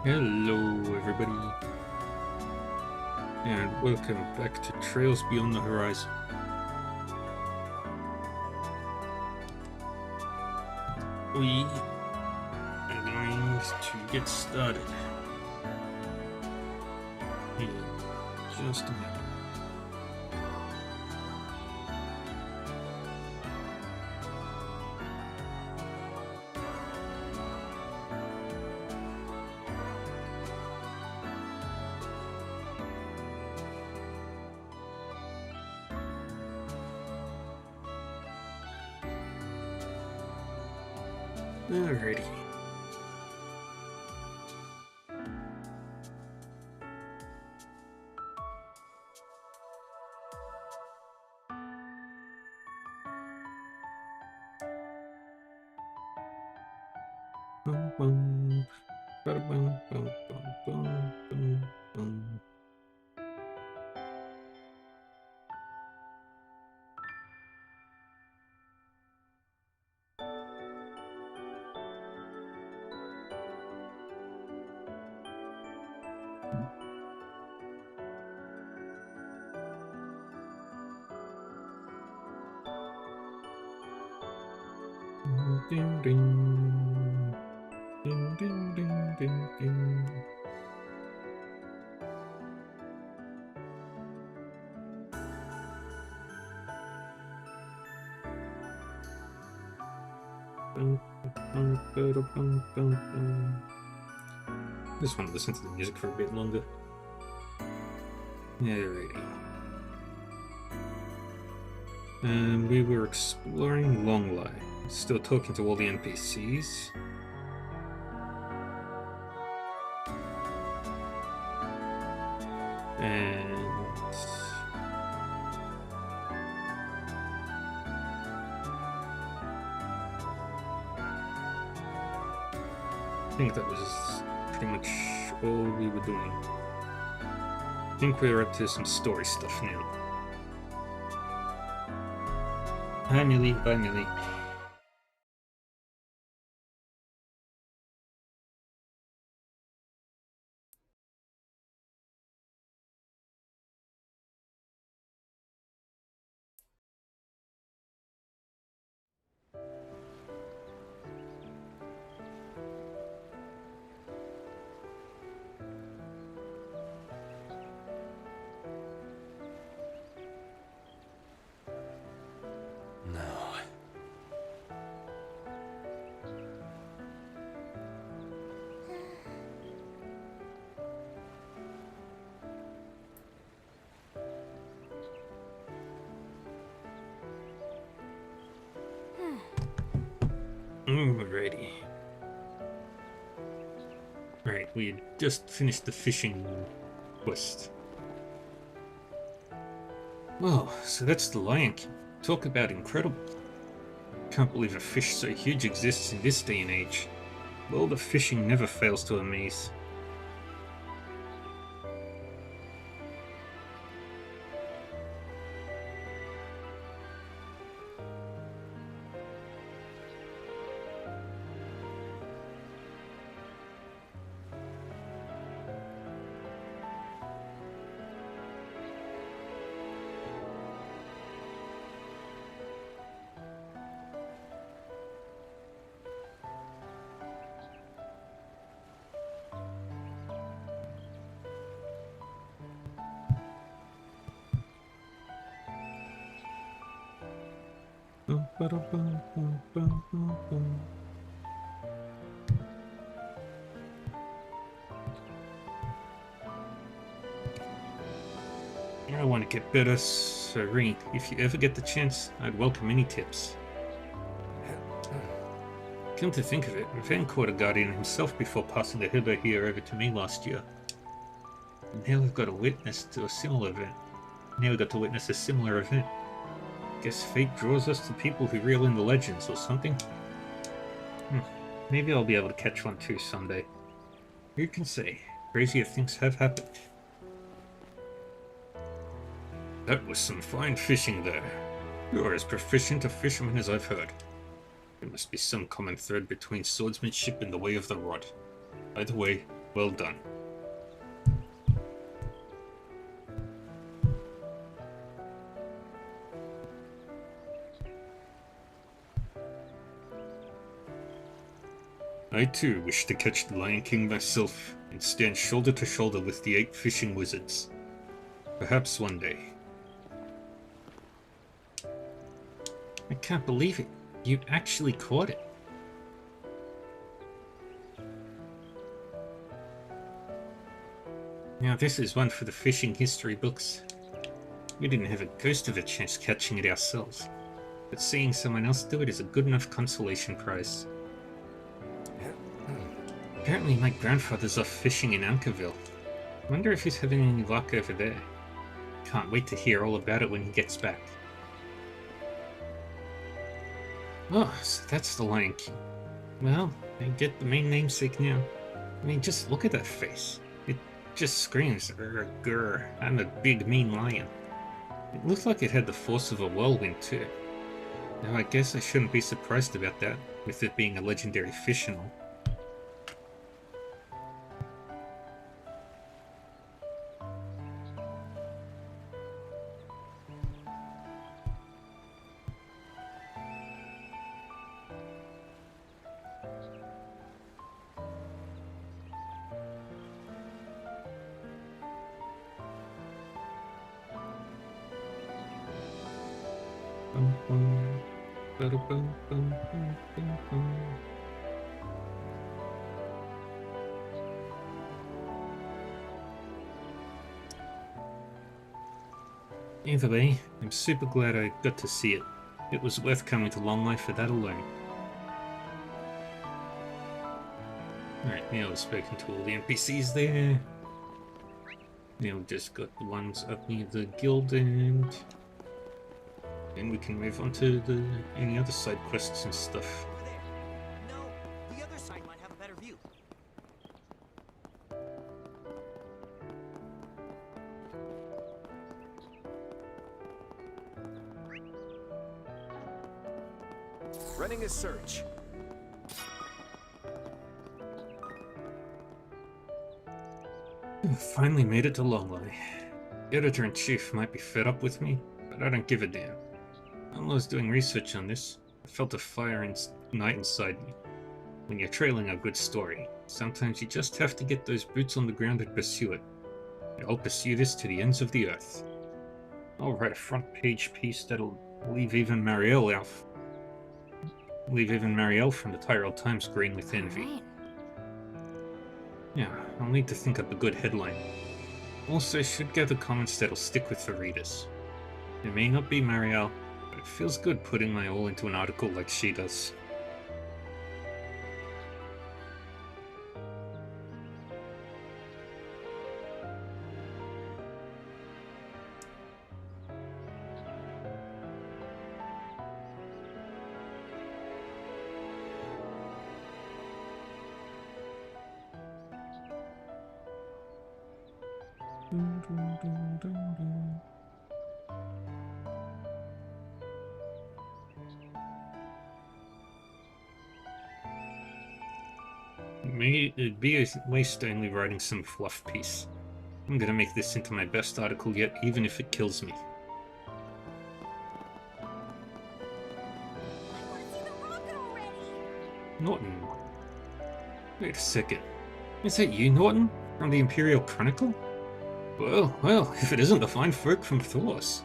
Hello, everybody, and welcome back to Trails Beyond the Horizon. We are going to get started in just a minute. Alrighty. Bum, bum, ba-da-bum, bum, bum, bum, bum, bum. Ding, ding. Ding, ding, ding, ding, ding. Bum, bum, ba-da-bum, bum, bum. Just want to listen to the music for a bit longer. Alrighty. We were exploring Longlai. Still talking to all the NPCs. And I think that was pretty much all we were doing. I think we're up to some story stuff now. Hi Millie, bye Millie. Alrighty. Right, we had just finished the fishing quest. Well, so that's the Lion King. Talk about incredible. Can't believe a fish so huge exists in this day and age. Well, the fishing never fails to amaze. I want to get better, Serene. If you ever get the chance, I'd welcome any tips. Come to think of it, Van caught a guardian himself before passing the Hibber here over to me last year. And now we've got a witness to a similar event. Now we got to witness a similar event. Guess fate draws us to people who reel in the legends or something. Maybe I'll be able to catch one too someday. Who can say? Crazier things have happened. That was some fine fishing there. You're as proficient a fisherman as I've heard. There must be some common thread between swordsmanship and the way of the rod. Either way, Well done. I too wish to catch the Lion King myself and stand shoulder to shoulder with the 8 fishing wizards. Perhaps one day. I can't believe it. You actually caught it. Now this is one for the fishing history books. We didn't have a ghost of a chance catching it ourselves, but seeing someone else do it is a good enough consolation prize. Apparently my grandfather's off fishing in Ankerville. Wonder if he's having any luck over there. Can't wait to hear all about it when he gets back. Oh, so that's the Lion King. Well, I get the main namesake now. I mean, just look at that face. It just screams, grr, I'm a big mean lion. It looked like it had the force of a whirlwind too. Now I guess I shouldn't be surprised about that, with it being a legendary fish and all. Either way, I'm super glad I got to see it. It was worth coming to Longlife for that alone. Alright, now we've spoken to all the NPCs there. Now we've just got the ones up near the guild end. Then we can move on to any other side quests and stuff. Over there. No, the other side might have a better view. Running a search. Finally made it to Longley. The editor-in-chief might be fed up with me, but I don't give a damn. While I was doing research on this, I felt a fire ignite inside me. When you're trailing a good story, sometimes you just have to get those boots on the ground and pursue it. And I'll pursue this to the ends of the earth. I'll write a front page piece that'll leave even Marielle from the Tyrell Times green with envy. Right. Yeah, I'll need to think up a good headline. Also, should gather comments that'll stick with the readers. It may not be Marielle, but it feels good putting my all into an article like she does. It'd be a waste only writing some fluff piece. I'm gonna make this into my best article yet, even if it kills me. I want to see the rocket already. Norton. Wait a second. Is that you, Norton? From the Imperial Chronicle? Well, if it isn't the fine folk from Thoros.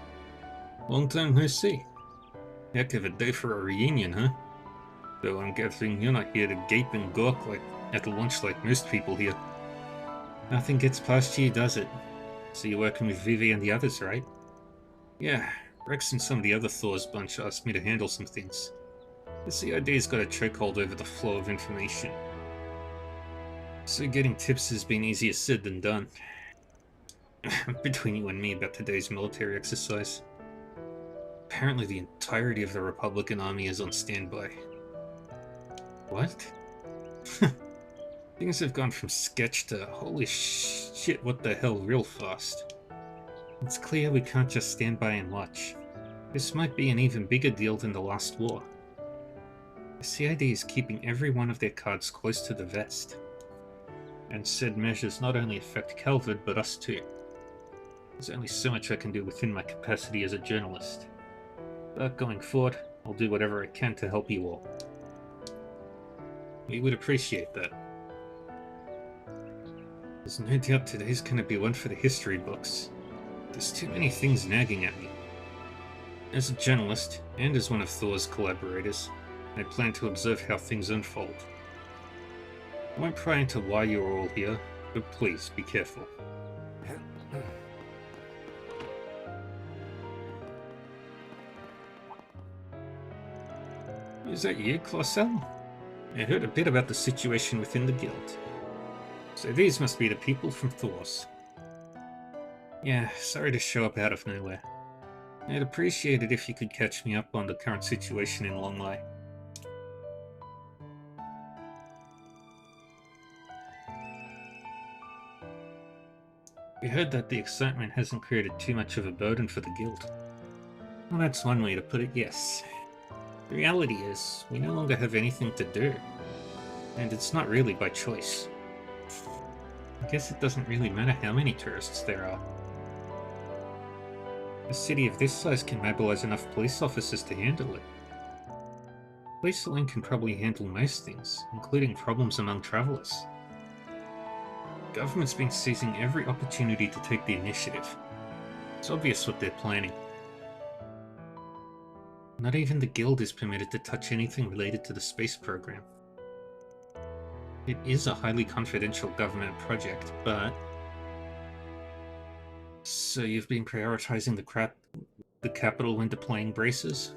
Long time no see. Heck of a day for a reunion, huh? Though I'm guessing you're not here to gape and gawk at the lunch like most people here. Nothing gets past you, does it? So you're working with Vivi and the others, right? Yeah, Rex and some of the other Thor's bunch asked me to handle some things. The CID's got a chokehold over the flow of information. So getting tips has been easier said than done. Between you and me about today's military exercise. Apparently the entirety of the Republican army is on standby. What? Things have gone from sketch to holy shit, what the hell, real fast. It's clear we can't just stand by and watch. This might be an even bigger deal than the last war. The CID is keeping every one of their cards close to the vest. And said measures not only affect Calvert, but us too. There's only so much I can do within my capacity as a journalist. But going forward, I'll do whatever I can to help you all. We would appreciate that. There's no doubt today's gonna be one for the history books. There's too many things nagging at me. As a journalist, and as one of Thor's collaborators, I plan to observe how things unfold. I won't pry into why you are all here, but please be careful. Is that you, Clausel? I heard a bit about the situation within the guild. So these must be the people from Thor's. Yeah, sorry to show up out of nowhere. I'd appreciate it if you could catch me up on the current situation in Longley. We heard that the excitement hasn't created too much of a burden for the guild. Well, that's one way to put it, yes. The reality is, we no longer have anything to do. And it's not really by choice. I guess it doesn't really matter how many tourists there are. A city of this size can mobilize enough police officers to handle it. Police alone can probably handle most things, including problems among travelers. The government's been seizing every opportunity to take the initiative. It's obvious what they're planning. Not even the guild is permitted to touch anything related to the space program. It is a highly confidential government project, but... So you've been prioritizing the capital when deploying braces?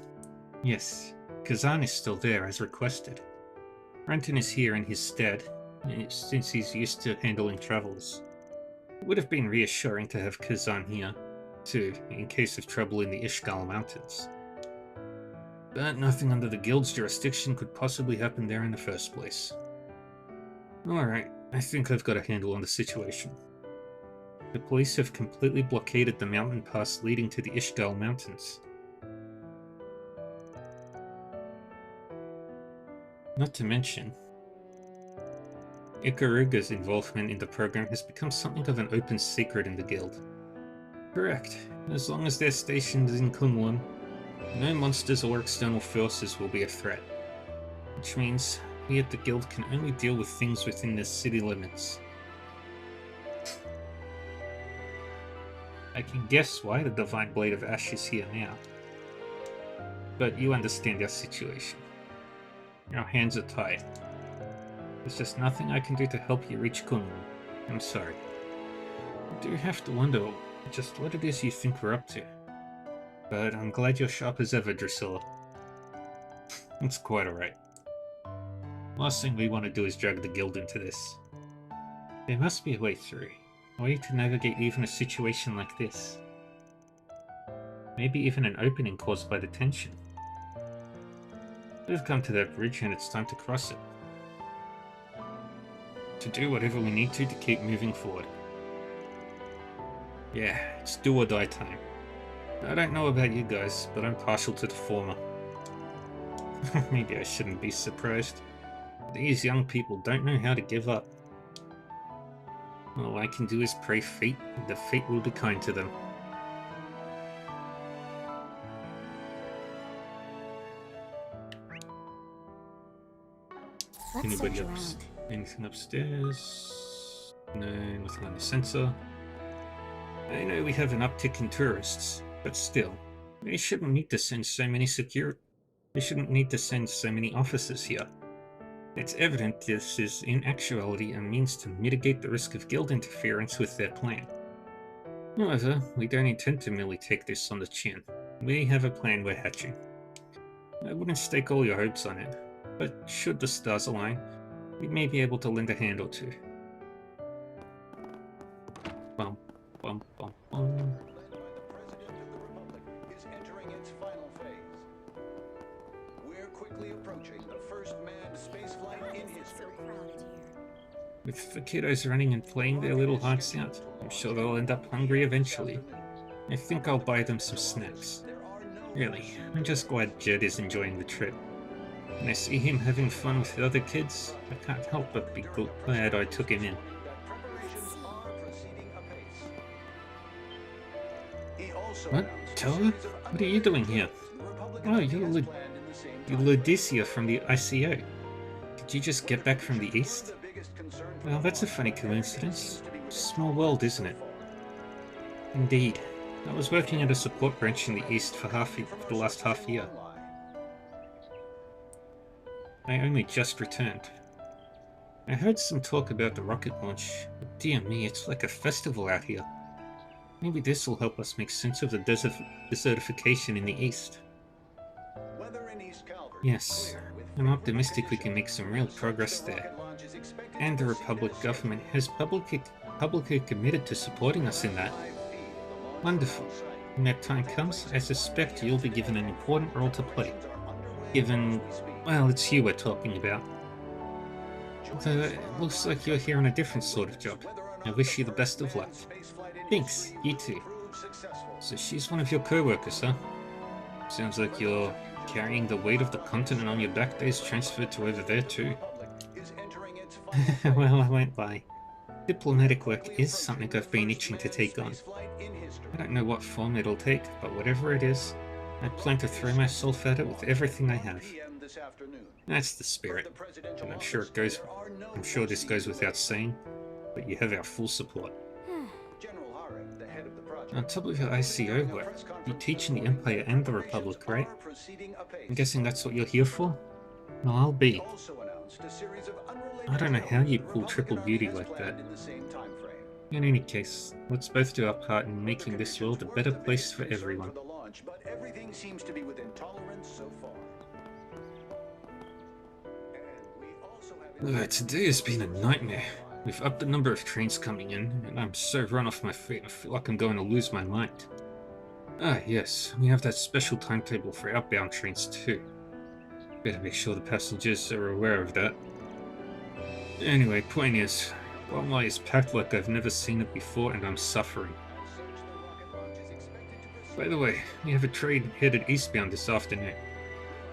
Yes, Kazan is still there as requested. Renton is here in his stead, since he's used to handling travelers. It would have been reassuring to have Kazan here, too, in case of trouble in the Ishgal Mountains. But nothing under the guild's jurisdiction could possibly happen there in the first place. Alright, I think I've got a handle on the situation. The police have completely blockaded the mountain pass leading to the Ishgal Mountains. Not to mention, Ikaruga's involvement in the program has become something of an open secret in the guild. Correct. As long as they're stationed in Kunlun, no monsters or external forces will be a threat. Which means we at the guild can only deal with things within the city limits. I can guess why the Divine Blade of Ash is here now. But you understand our situation. Our hands are tied. There's just nothing I can do to help you reach Kunlun. I'm sorry. I do have to wonder just what it is you think we're up to. But I'm glad you're sharp as ever, Drusilla. It's quite alright. Last thing we want to do is drag the guild into this. There must be a way through. A way to navigate even a situation like this. Maybe even an opening caused by the tension. We've come to that bridge and it's time to cross it. To do whatever we need to keep moving forward. Yeah, it's do or die time. I don't know about you guys, but I'm partial to the former. Maybe I shouldn't be surprised. These young people don't know how to give up. All I can do is pray the fate will be kind to them. Anybody else? Anything upstairs? No, nothing on the sensor. I know we have an uptick in tourists, but still, they shouldn't need to send so many They shouldn't need to send so many officers here. It's evident this is in actuality a means to mitigate the risk of guild interference with their plan. However, we don't intend to merely take this on the chin. We have a plan we're hatching. I wouldn't stake all your hopes on it, but should the stars align, we may be able to lend a hand or two. Bum, bum, bum, bum. With the kiddos running and playing their little hearts out, I'm sure they'll end up hungry eventually. I think I'll buy them some snacks. Really, I'm just glad Jed is enjoying the trip. When I see him having fun with the other kids, I can't help but be glad I took him in. What? Toa? What are you doing here? Oh, you're Ludicia from the ICO. Did you just get back from the East? Well, that's a funny coincidence. Small world, isn't it? Indeed. I was working at a support branch in the East for the last half year. I only just returned. I heard some talk about the rocket launch, but dear me, it's like a festival out here. Maybe this will help us make sense of the desertification in the East. Yes, I'm optimistic we can make some real progress there. And the Republic government has publicly committed to supporting us in that. Wonderful. When that time comes, I suspect you'll be given an important role to play. Given, well, it's you we're talking about. Though it looks like you're here on a different sort of job. I wish you the best of luck. Thanks, you too. So she's one of your co-workers, huh? Sounds like you're carrying the weight of the continent on your back days transferred to over there too. Well, I won't lie. Diplomatic work is something I've been itching to take on. I don't know what form it'll take, but whatever it is, I plan to throw myself at it with everything I have. That's the spirit, and I'm sure this goes without saying, but you have our full support. On top of your ICO work, you teach in the Empire and the Republic, right? I'm guessing that's what you're here for? Well, I'll be. I don't know how you pull triple duty like that. In any case, let's both do our part in making this world a better place for everyone. Today has been a nightmare. We've upped the number of trains coming in, and I'm so run off my feet I feel like I'm going to lose my mind. Ah yes, we have that special timetable for outbound trains too. Better make sure the passengers are aware of that. Anyway, point is, Longlai is packed like I've never seen it before and I'm suffering. By the way, we have a train headed eastbound this afternoon.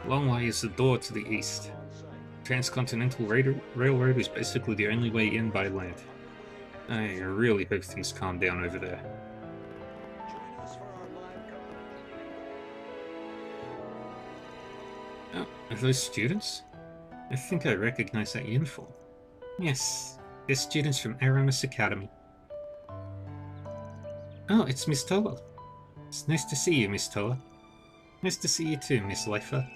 Longlai is the door to the east. Transcontinental Railroad is basically the only way in by land. I really hope things calm down over there. Oh, are those students? I think I recognize that uniform. Yes, they're students from Aramis Academy. Oh, it's Miss Toa. It's nice to see you, Miss Toa. Nice to see you too, Miss Leifa.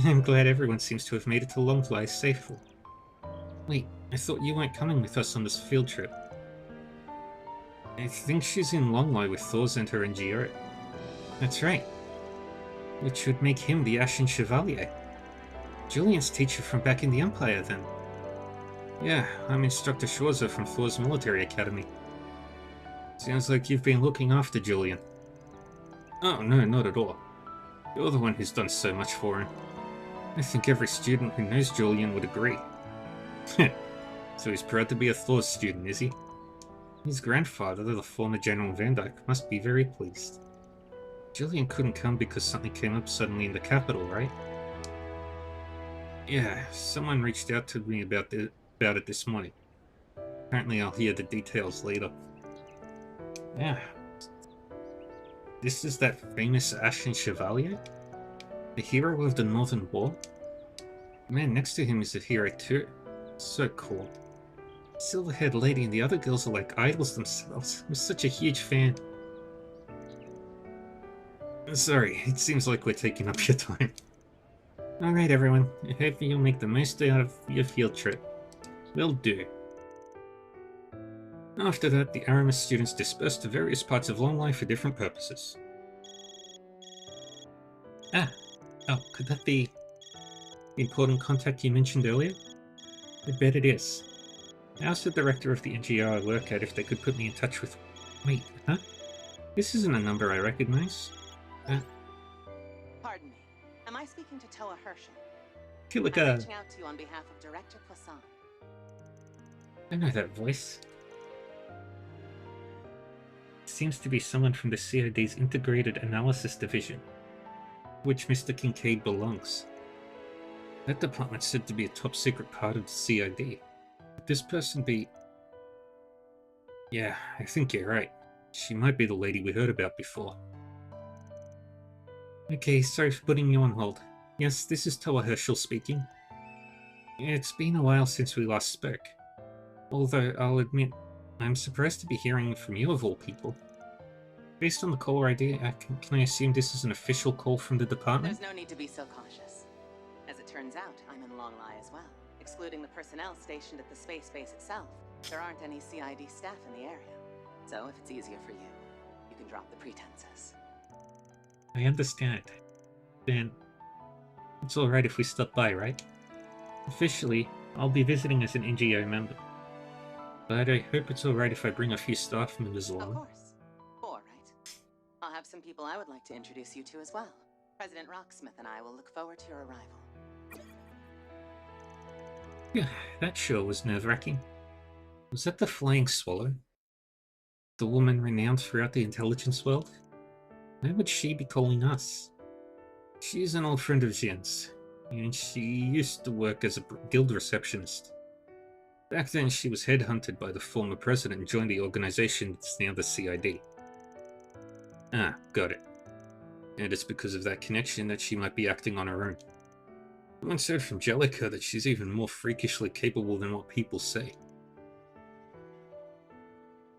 I'm glad everyone seems to have made it to Longlai safely. Wait, I thought you weren't coming with us on this field trip. I think she's in Longlai with Thors and her NGO. That's right. Which would make him the Ashen Chevalier. Julian's teacher from back in the Empire, then. Yeah, I'm Instructor Schwarzer from Thors Military Academy. Sounds like you've been looking after Julian. Oh, no, not at all. You're the one who's done so much for him. I think every student who knows Julian would agree. So he's proud to be a Thors student, is he? His grandfather, the former General Van Dyke, must be very pleased. Julian couldn't come because something came up suddenly in the capital, right? Yeah, someone reached out to me about it this morning. Apparently I'll hear the details later. Yeah. This is that famous Ashen Chevalier? The hero of the Northern War? The man next to him is a hero too. So cool. Silver-haired lady and the other girls are like idols themselves. I'm such a huge fan. Sorry, it seems like we're taking up your time. Alright everyone, I hope you'll make the most out of your field trip. Will do. After that, the Aramis students dispersed to various parts of Longlai for different purposes. Ah, oh, could that be the important contact you mentioned earlier? I bet it is. I asked the director of the NGO I work at if they could put me in touch with... Wait, huh? This isn't a number I recognize. Pardon me. Am I speaking to Toa Herschel? Feel like I'm reaching out to you on behalf of Director Poisson. I know that voice. Seems to be someone from the CID's Integrated Analysis Division, which Mr. Kincaid belongs. That department's said to be a top-secret part of the CID. Could this person be... Yeah, I think you're right. She might be the lady we heard about before. Okay, sorry for putting you on hold. Yes, this is Toa Herschel speaking. It's been a while since we last spoke. Although, I'll admit, I'm surprised to be hearing from you of all people. Based on the caller ID, can I assume this is an official call from the department? There's no need to be so cautious. As it turns out, I'm in Longlai as well. Excluding the personnel stationed at the space base itself, there aren't any CID staff in the area. So if it's easier for you, you can drop the pretenses. I understand. Then, it's alright if we stop by, right? Officially, I'll be visiting as an NGO member. But I hope it's alright if I bring a few staff members along. Of course. 4, right? I'll have some people I would like to introduce you to as well. President Rocksmith and I will look forward to your arrival. Yeah, that sure was nerve-wracking. Was that the Flying Swallow? The woman renowned throughout the intelligence world? Why would she be calling us? She's an old friend of Jin's, and she used to work as a guild receptionist. Back then, she was headhunted by the former president and joined the organization that's now the CID. Ah, got it. And it's because of that connection that she might be acting on her own. I once heard from Jellica that she's even more freakishly capable than what people say.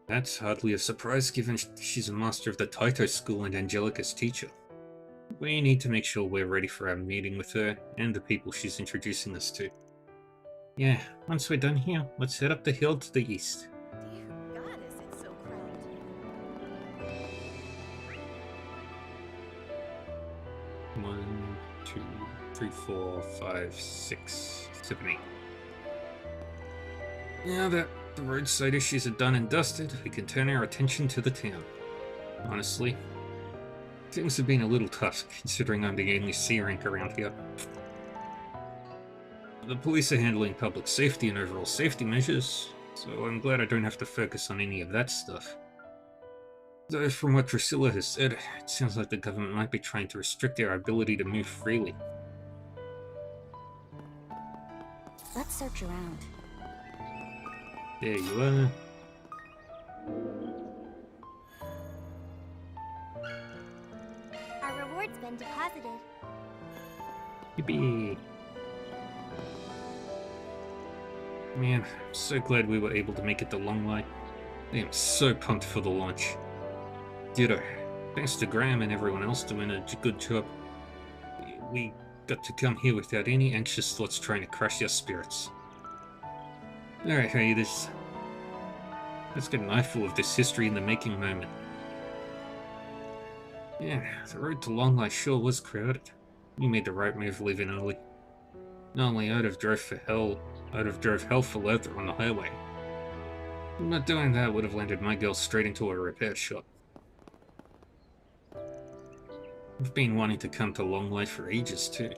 That's hardly a surprise given she's a master of the Taito school and Angelica's teacher. We need to make sure we're ready for our meeting with her and the people she's introducing us to. Yeah, once we're done here, let's head up the hill to the east. Dear goddess, it's so crowded. 1, 2, 3, 4, 5, 6, 7, 8. Now that the roadside issues are done and dusted, we can turn our attention to the town. Honestly, things have been a little tough, considering I'm the only C rank around here. The police are handling public safety and overall safety measures, so I'm glad I don't have to focus on any of that stuff. Though from what Drusilla has said, it sounds like the government might be trying to restrict our ability to move freely. Let's search around. There you are. Our reward's been deposited. Yippee! Man, I'm so glad we were able to make it to Longlai. I am so pumped for the launch. Ditto. Thanks to Graham and everyone else doing a good job. We got to come here without any anxious thoughts trying to crush our spirits. Alright, hiatus. Let's get an eyeful of this history in the making moment. Yeah, the road to Longlai sure was crowded. We made the right move leaving early. Not only I'd have drove hell for leather on the highway, but doing that would have landed my girl straight into a repair shop. I've been wanting to come to Longlai for ages too.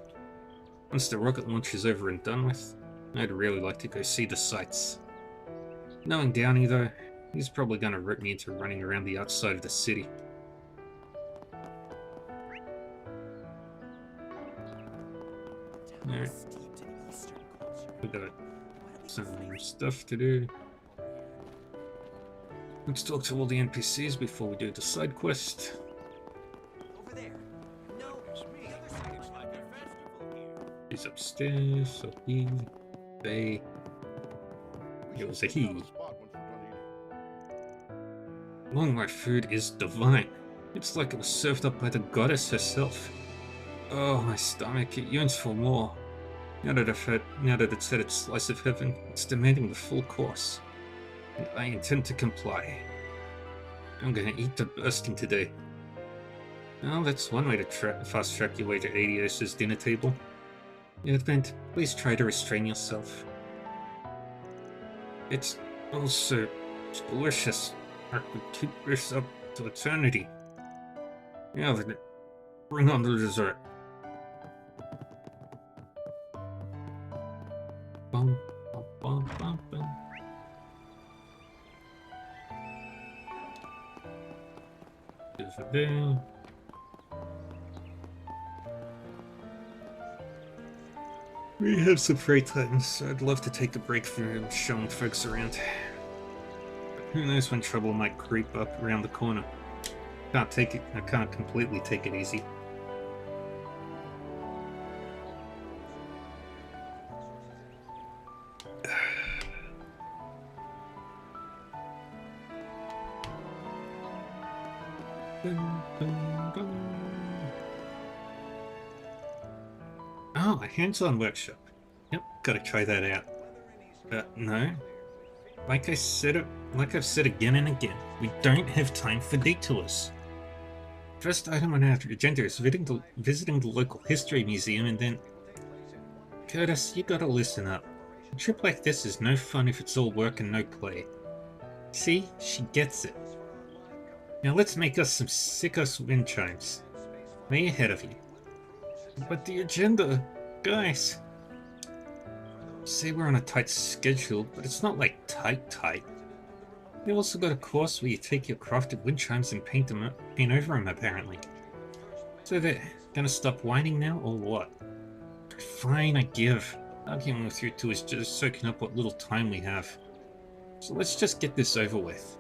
Once the rocket launch is over and done with, I'd really like to go see the sights. Knowing Downey though, he's probably gonna rip me into running around the outside of the city. Alright. We got some stuff to do. Let's talk to all the NPCs before we do the side quest. Over there. No, the other side. Looks like a festival here. He's upstairs, so he, they. It was a he. Longlai food is divine. It's like it was served up by the goddess herself. Oh, my stomach, it yearns for more. Now that it's had its slice of heaven, it's demanding the full course. And I intend to comply. I'm gonna eat the bursting today. Well, that's one way to fast track your way to Adios's dinner table. Advent, please try to restrain yourself. It's also delicious. I could keep this up to eternity. Yeah, then bring on the dessert. Bum, bum, bum, bum, bum. Over there. We have some free time, so I'd love to take a break from showing folks around. But who knows when trouble might creep up around the corner. I can't completely take it easy. Dun, dun, dun. Oh, a hands-on workshop. Yep, gotta try that out. No. Like I've said again and again, we don't have time for detours. First item on our agenda is visiting the local history museum, and then... Curtis, you gotta listen up. A trip like this is no fun if it's all work and no play. See? She gets it. Now let's make us some sick-ass wind chimes. Way ahead of you. But the agenda... Guys... Say we're on a tight schedule, but it's not like tight. We also got a course where you take your crafted wind chimes and paint over them, apparently. So they're gonna stop whining now, or what? Fine, I give. Arguing with you two is just soaking up what little time we have. So let's just get this over with.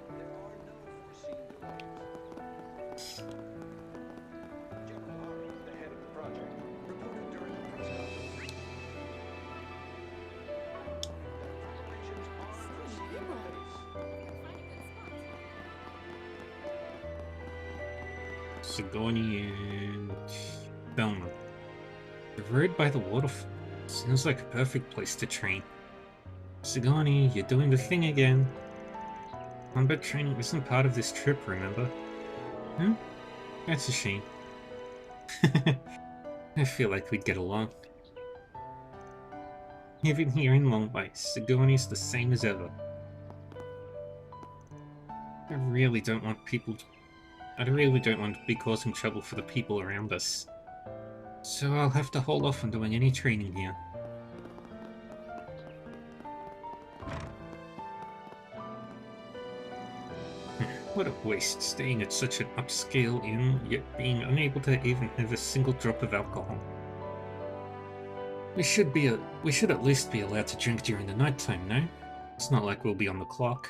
Sigourney and Thelma. The road by the waterfall sounds like a perfect place to train. Sigourney, you're doing the thing again. Combat training isn't part of this trip, remember? Hmm? That's a shame. I feel like we'd get along. Even here in Longley, Sigourney's the same as ever. I really don't want to be causing trouble for the people around us. So I'll have to hold off on doing any training here. What a waste, staying at such an upscale inn, yet being unable to even have a single drop of alcohol. We should at least be allowed to drink during the nighttime, no? It's not like we'll be on the clock.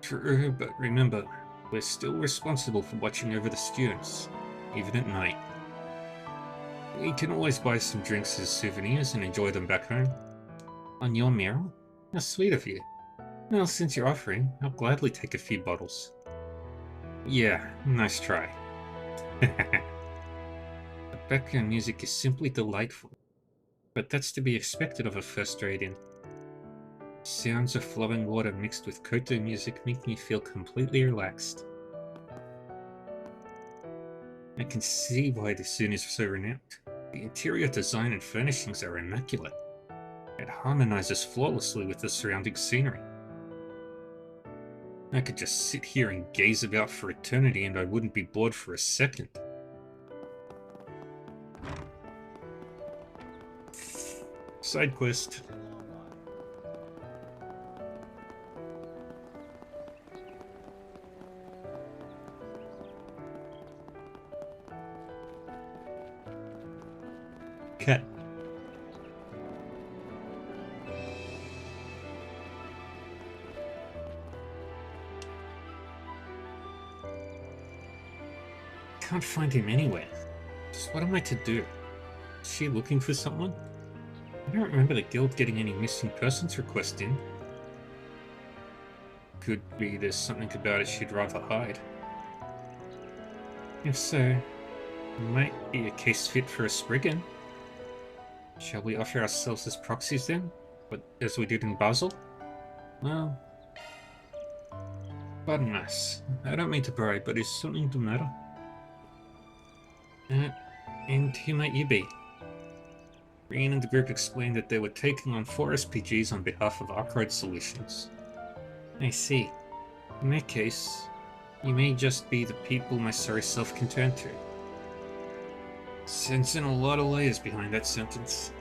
True, but remember, we're still responsible for watching over the students, even at night. We can always buy some drinks as souvenirs and enjoy them back home. On your mirror? How sweet of you. Well, since you're offering, I'll gladly take a few bottles. Yeah, nice try. The background music is simply delightful, but that's to be expected of a first-rate inn. Sounds of flowing water mixed with koto music make me feel completely relaxed. I can see why this inn is so renowned. The interior design and furnishings are immaculate. It harmonizes flawlessly with the surrounding scenery. I could just sit here and gaze about for eternity and I wouldn't be bored for a second. Side quest. Cat. Can't find him anywhere. Just what am I to do? Is she looking for someone? I don't remember the guild getting any missing persons request in. Could be there's something about it she'd rather hide. If so, it might be a case fit for a Spriggan. Shall we offer ourselves as proxies then? But as we did in Basel? Well... Pardon us. I don't mean to pry, but is something the matter? And who might you be? Green and the group explained that they were taking on 4 SPGs on behalf of Arcroyd Solutions. I see. In that case, you may just be the people my sorry self can turn to. Sensing a lot of layers behind that sentence.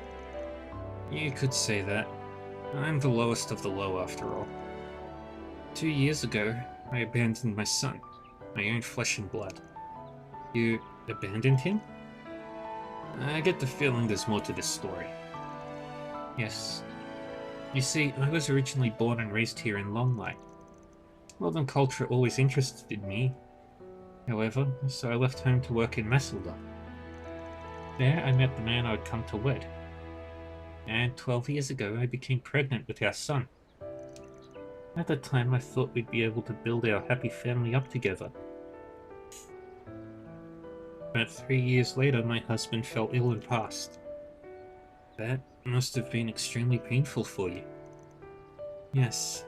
You could say that. I'm the lowest of the low after all. 2 years ago, I abandoned my son, my own flesh and blood. You abandoned him? I get the feeling there's more to this story. Yes. You see, I was originally born and raised here in Longley. Northern culture always interested me, however, so I left home to work in Massilda. There I met the man I would come to wed. And 12 years ago I became pregnant with our son. At the time I thought we'd be able to build our happy family up together. About 3 years later, my husband fell ill and passed. That must have been extremely painful for you. Yes,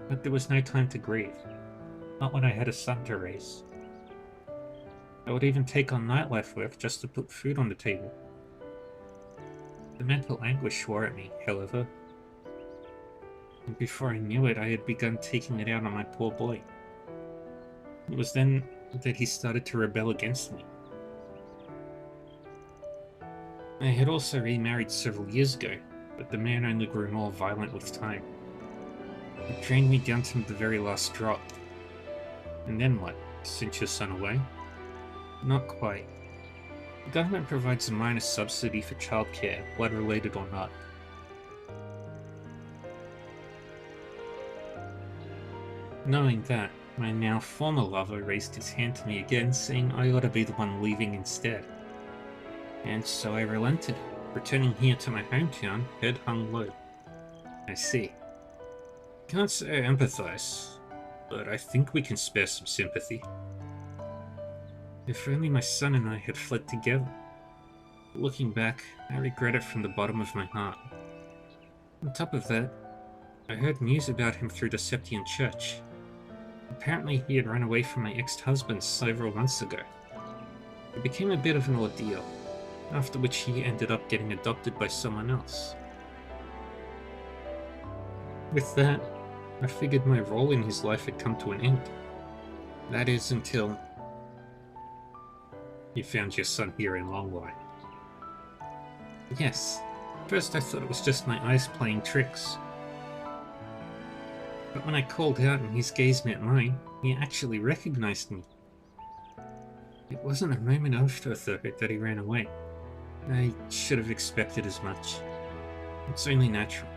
but there was no time to grieve. Not when I had a son to raise. I would even take on nightlife work just to put food on the table. The mental anguish swore at me, however. And before I knew it, I had begun taking it out on my poor boy. It was then that he started to rebel against me. I had also remarried several years ago, but the man only grew more violent with time. It drained me down to the very last drop. And then what? Sent your son away? Not quite. The government provides a minor subsidy for childcare, blood-related or not. Knowing that, my now former lover raised his hand to me again, saying I ought to be the one leaving instead. And so I relented, returning here to my hometown, head hung low. I see. Can't say I empathize, but I think we can spare some sympathy. If only my son and I had fled together. Looking back, I regret it from the bottom of my heart. On top of that, I heard news about him through the Septian Church. Apparently he had run away from my ex-husband several months ago. It became a bit of an ordeal, after which he ended up getting adopted by someone else. With that, I figured my role in his life had come to an end. That is, until you found your son here in Longlai. Yes, first I thought it was just my eyes playing tricks. But when I called out and his gaze met mine, he actually recognized me. It wasn't a moment after though that he ran away. I should have expected as much. It's only natural.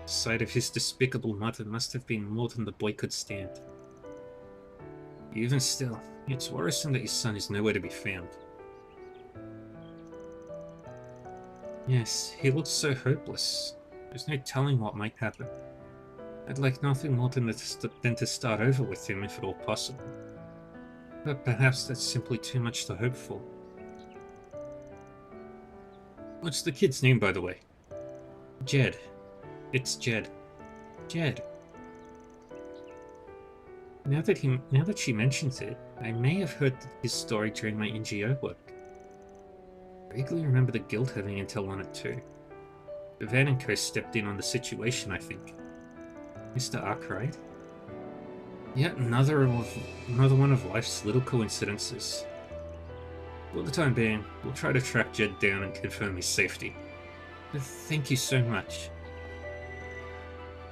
The sight of his despicable mother must have been more than the boy could stand. Even still, it's worrisome that your son is nowhere to be found. Yes, he looks so hopeless. There's no telling what might happen. I'd like nothing more than to start over with him if at all possible. But perhaps that's simply too much to hope for. What's the kid's name, by the way? Jed. It's Jed. Jed. Now that she mentions it, I may have heard his story during my NGO work. I vaguely remember the guild having intel on it too. The Van & Co stepped in on the situation, I think. Mr. Arkwright? Yet another one of life's little coincidences. For the time being, we'll try to track Jed down and confirm his safety. Thank you so much.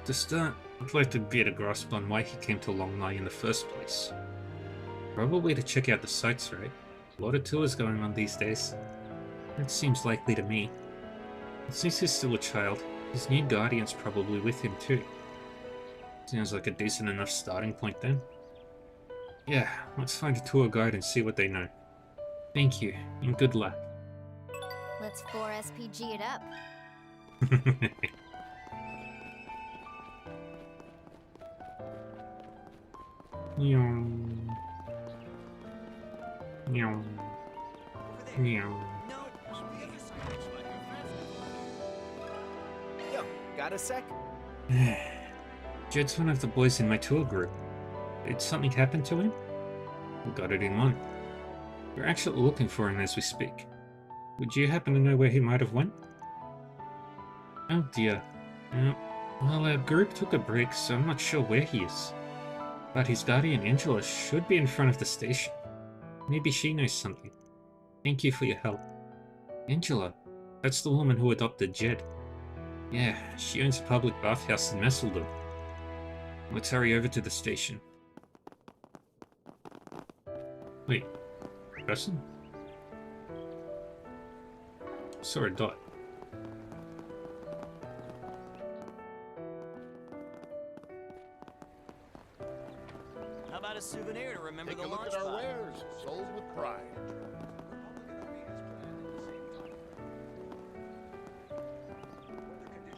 To start, I'd like to get a grasp on why he came to Longlai in the first place. Probably to check out the sights, right? A lot of tours going on these days. That seems likely to me. And since he's still a child, his new guardian's probably with him too. Sounds like a decent enough starting point then. Yeah, let's find a tour guide and see what they know. Thank you, and good luck. Let's 4SPG it up. Meow. Meow. Over there. Meow. No, the other side looks like you're faster. Yo, got a sec? Jed's one of the boys in my tour group. Did something happen to him? We got it in one. We're actually looking for him as we speak. Would you happen to know where he might have went? Oh dear. Well, our group took a break, so I'm not sure where he is. But his guardian Angela should be in front of the station. Maybe she knows something. Thank you for your help. Angela? That's the woman who adopted Jed. Yeah, she owns a public bathhouse in Messeldom. Let's hurry over to the station. Wait, person? Saw a dot. How about a souvenir to remember Take the a look launch at our pad? wares, sold with pride.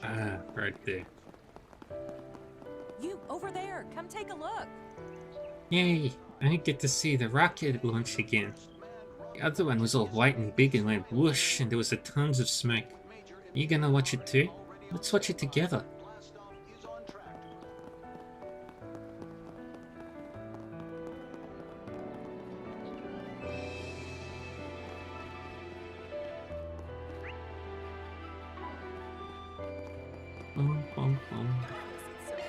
Ah, right there. You, over there! Come take a look! Yay! I get to see the rocket launch again. The other one was all white and big and went whoosh, and there was a tons of smoke. You gonna watch it too? Let's watch it together.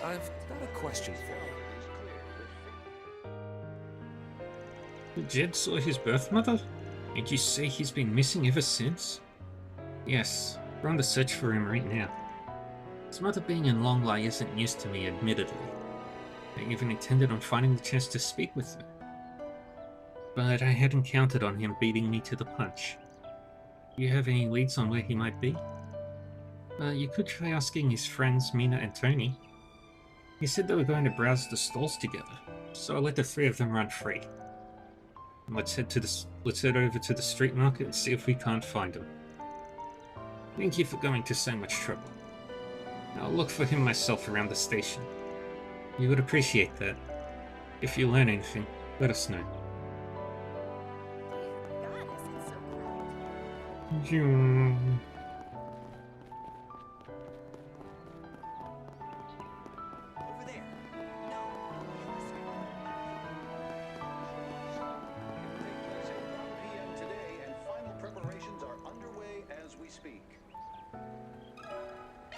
I've got a question for you. Jed saw his birth mother? And you say he's been missing ever since? Yes, we're on the search for him right now. His mother being in Longlie isn't news to me, admittedly. I even intended on finding the chance to speak with her. But I hadn't counted on him beating me to the punch. Do you have any leads on where he might be? You could try asking his friends Mina and Tony. He said they were going to browse the stalls together, so I let the three of them run free. Let's head over to the street market and see if we can't find him. Thank you for going to so much trouble. I'll look for him myself around the station. You would appreciate that. If you learn anything, let us know. Over there. No. PM today, and final preparations are underway as we speak.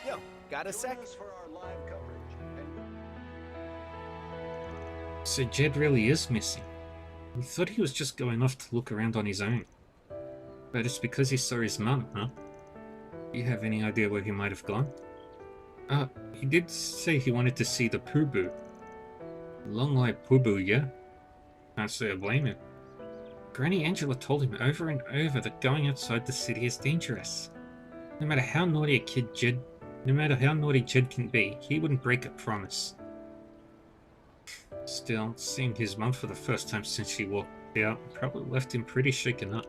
Yo, got a sec? Join us for our live coverage. And So Jed really is missing. We thought he was just going off to look around on his own. But it's because he saw his mum, huh? Do you have any idea where he might have gone? He did say he wanted to see the Pubu. Longlie Pubu, yeah? Can't say I blame him. Granny Angela told him over and over that going outside the city is dangerous. No matter how naughty Jed can be, he wouldn't break a promise. Still, seeing his mum for the first time since she walked out probably left him pretty shaken up.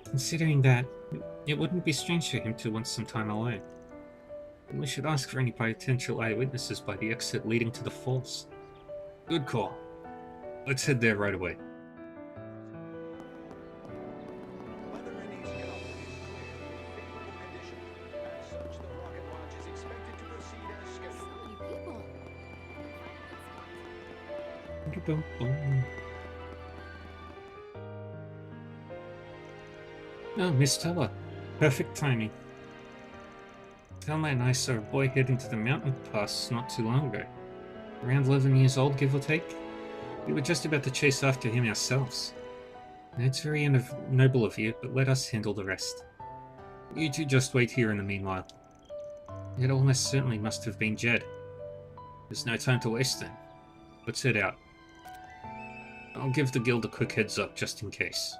Considering that, it wouldn't be strange for him to want some time alone. And we should ask for any potential eyewitnesses by the exit leading to the falls. Good call. Let's head there right away. weather in East Galway is clear with favorable conditions. As such, the rocket launch is expected to proceed as scheduled. Oh, Miss Stella. Perfect timing. Thelma and I saw a boy head into the mountain pass not too long ago. Around 11 years old, give or take. We were just about to chase after him ourselves. It's very noble of you, but let us handle the rest. You two just wait here in the meanwhile. It almost certainly must have been Jed. There's no time to waste then. Let's head out. I'll give the guild a quick heads up just in case.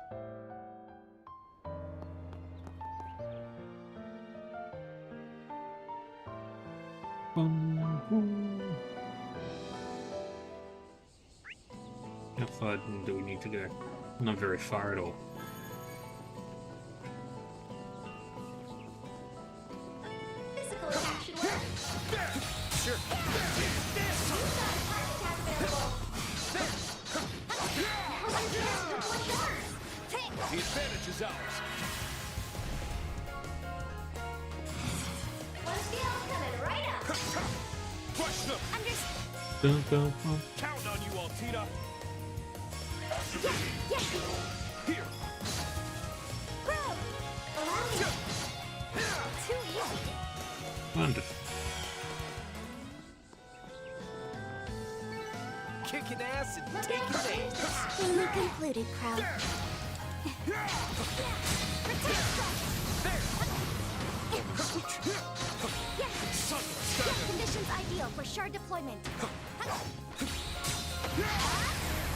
How far do we need to go? Not very far at all. Physical attack should work. Sure. The advantage is ours. One skill coming right up. Crush them. Dun, dun, dun. Count on you, Altina. Yeah. Here. Bro. Allow me. Too easy. Wonderful. Kicking ass and taking names. Fully concluded, Crow. Conditions ideal for shard deployment.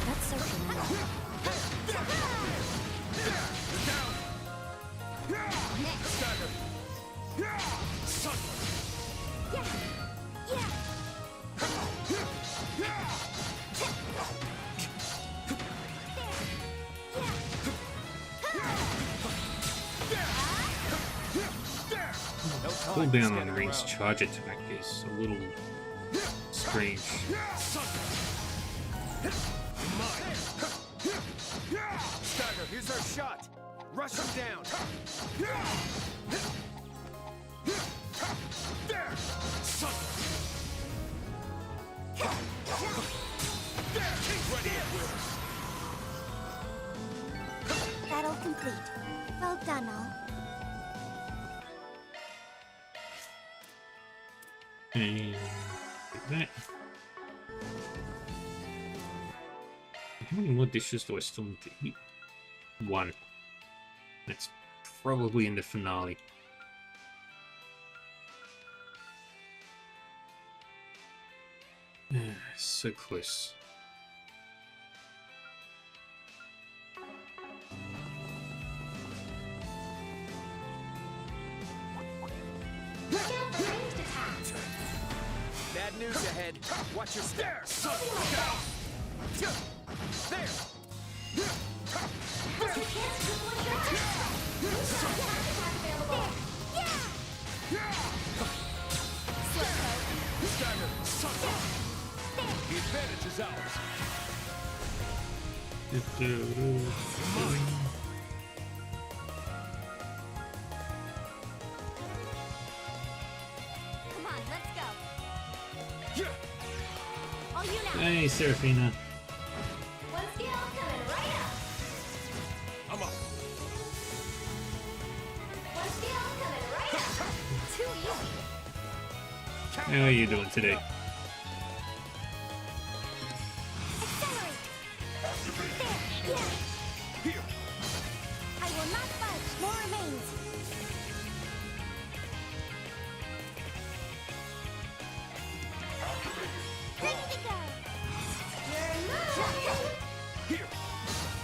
That's searching out. Next. Cooldown on Rings charge attack is a little strange. Stagger. Here's our shot. Rush him down. There! Son! There! He's ready at will. Battle complete. Well done, all. And that. How many more dishes do I still need to eat? One. That's probably in the finale. So close. Bad news ahead. Watch your stare. Son! There! Stagger! Son! The advantage is ours. Come on, let's go. Yeah! All you now. Hey, Seraphina. One skill coming right up. I'm up. One skill coming right up. Too easy. How are you doing today? Accelerate. There. Yeah. Here! I will not budge. More remains. Ready to go. You're moving. Here!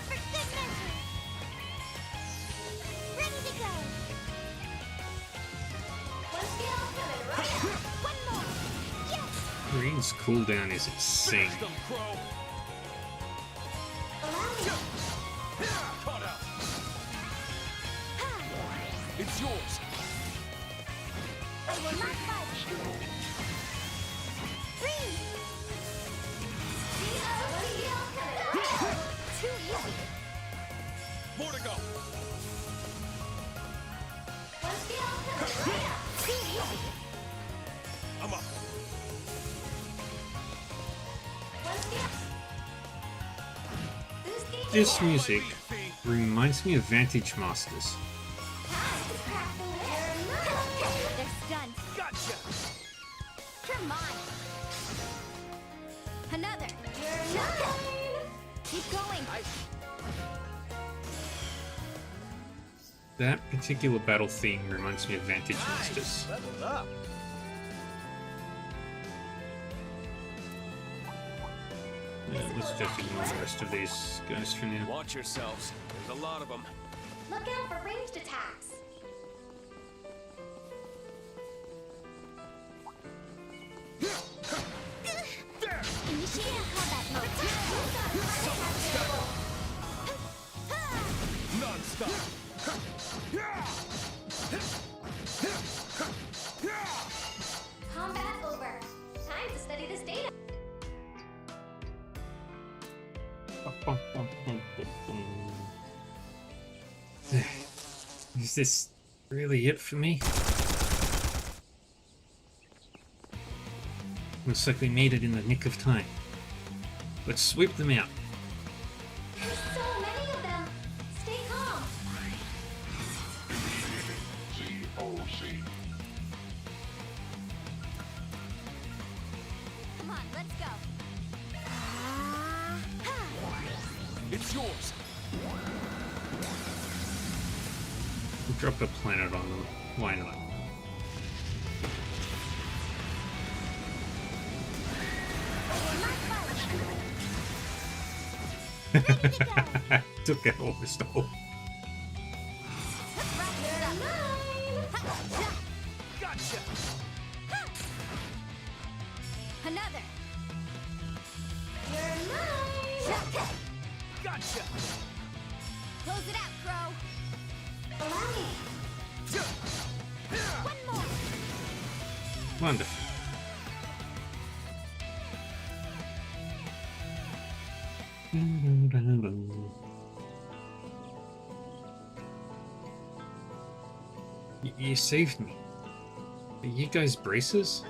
For good measure. Ready to go. One skill coming right up. One more. Yes. Green's cooldown is insane. Finish them, Crow! Allow me. Caught out! It's yours! I will not budge. Freeze. Too easy. More to go! One skill coming right up. Too easy. I'm up! One skill. Boosting. This music Lead, Fee. reminds me of Vantage Masters. Time to crack the whip. They're stunned. Gotcha! You're mine. Another. You're mine. Keep going. That particular battle theme reminds me of Vantage Masters. Leveled up! Let's just ignore the rest of these guys for now. Watch yourselves. There's a lot of them. Look out for ranged attacks. There! Initiating combat mode. Non-stop! Combat over. Time to study this data. Is this really it for me? Looks like we made it in the nick of time. Let's sweep them out. There's so many of them. Stay calm. Come on, let's go. It's yours! We'll drop a planet on them. Why not? Took it almost all. Gotcha! Another. You're mine. Gotcha! Close it out, Crow. Allow me. One more. Wonderful. You saved me. Are you guys braces?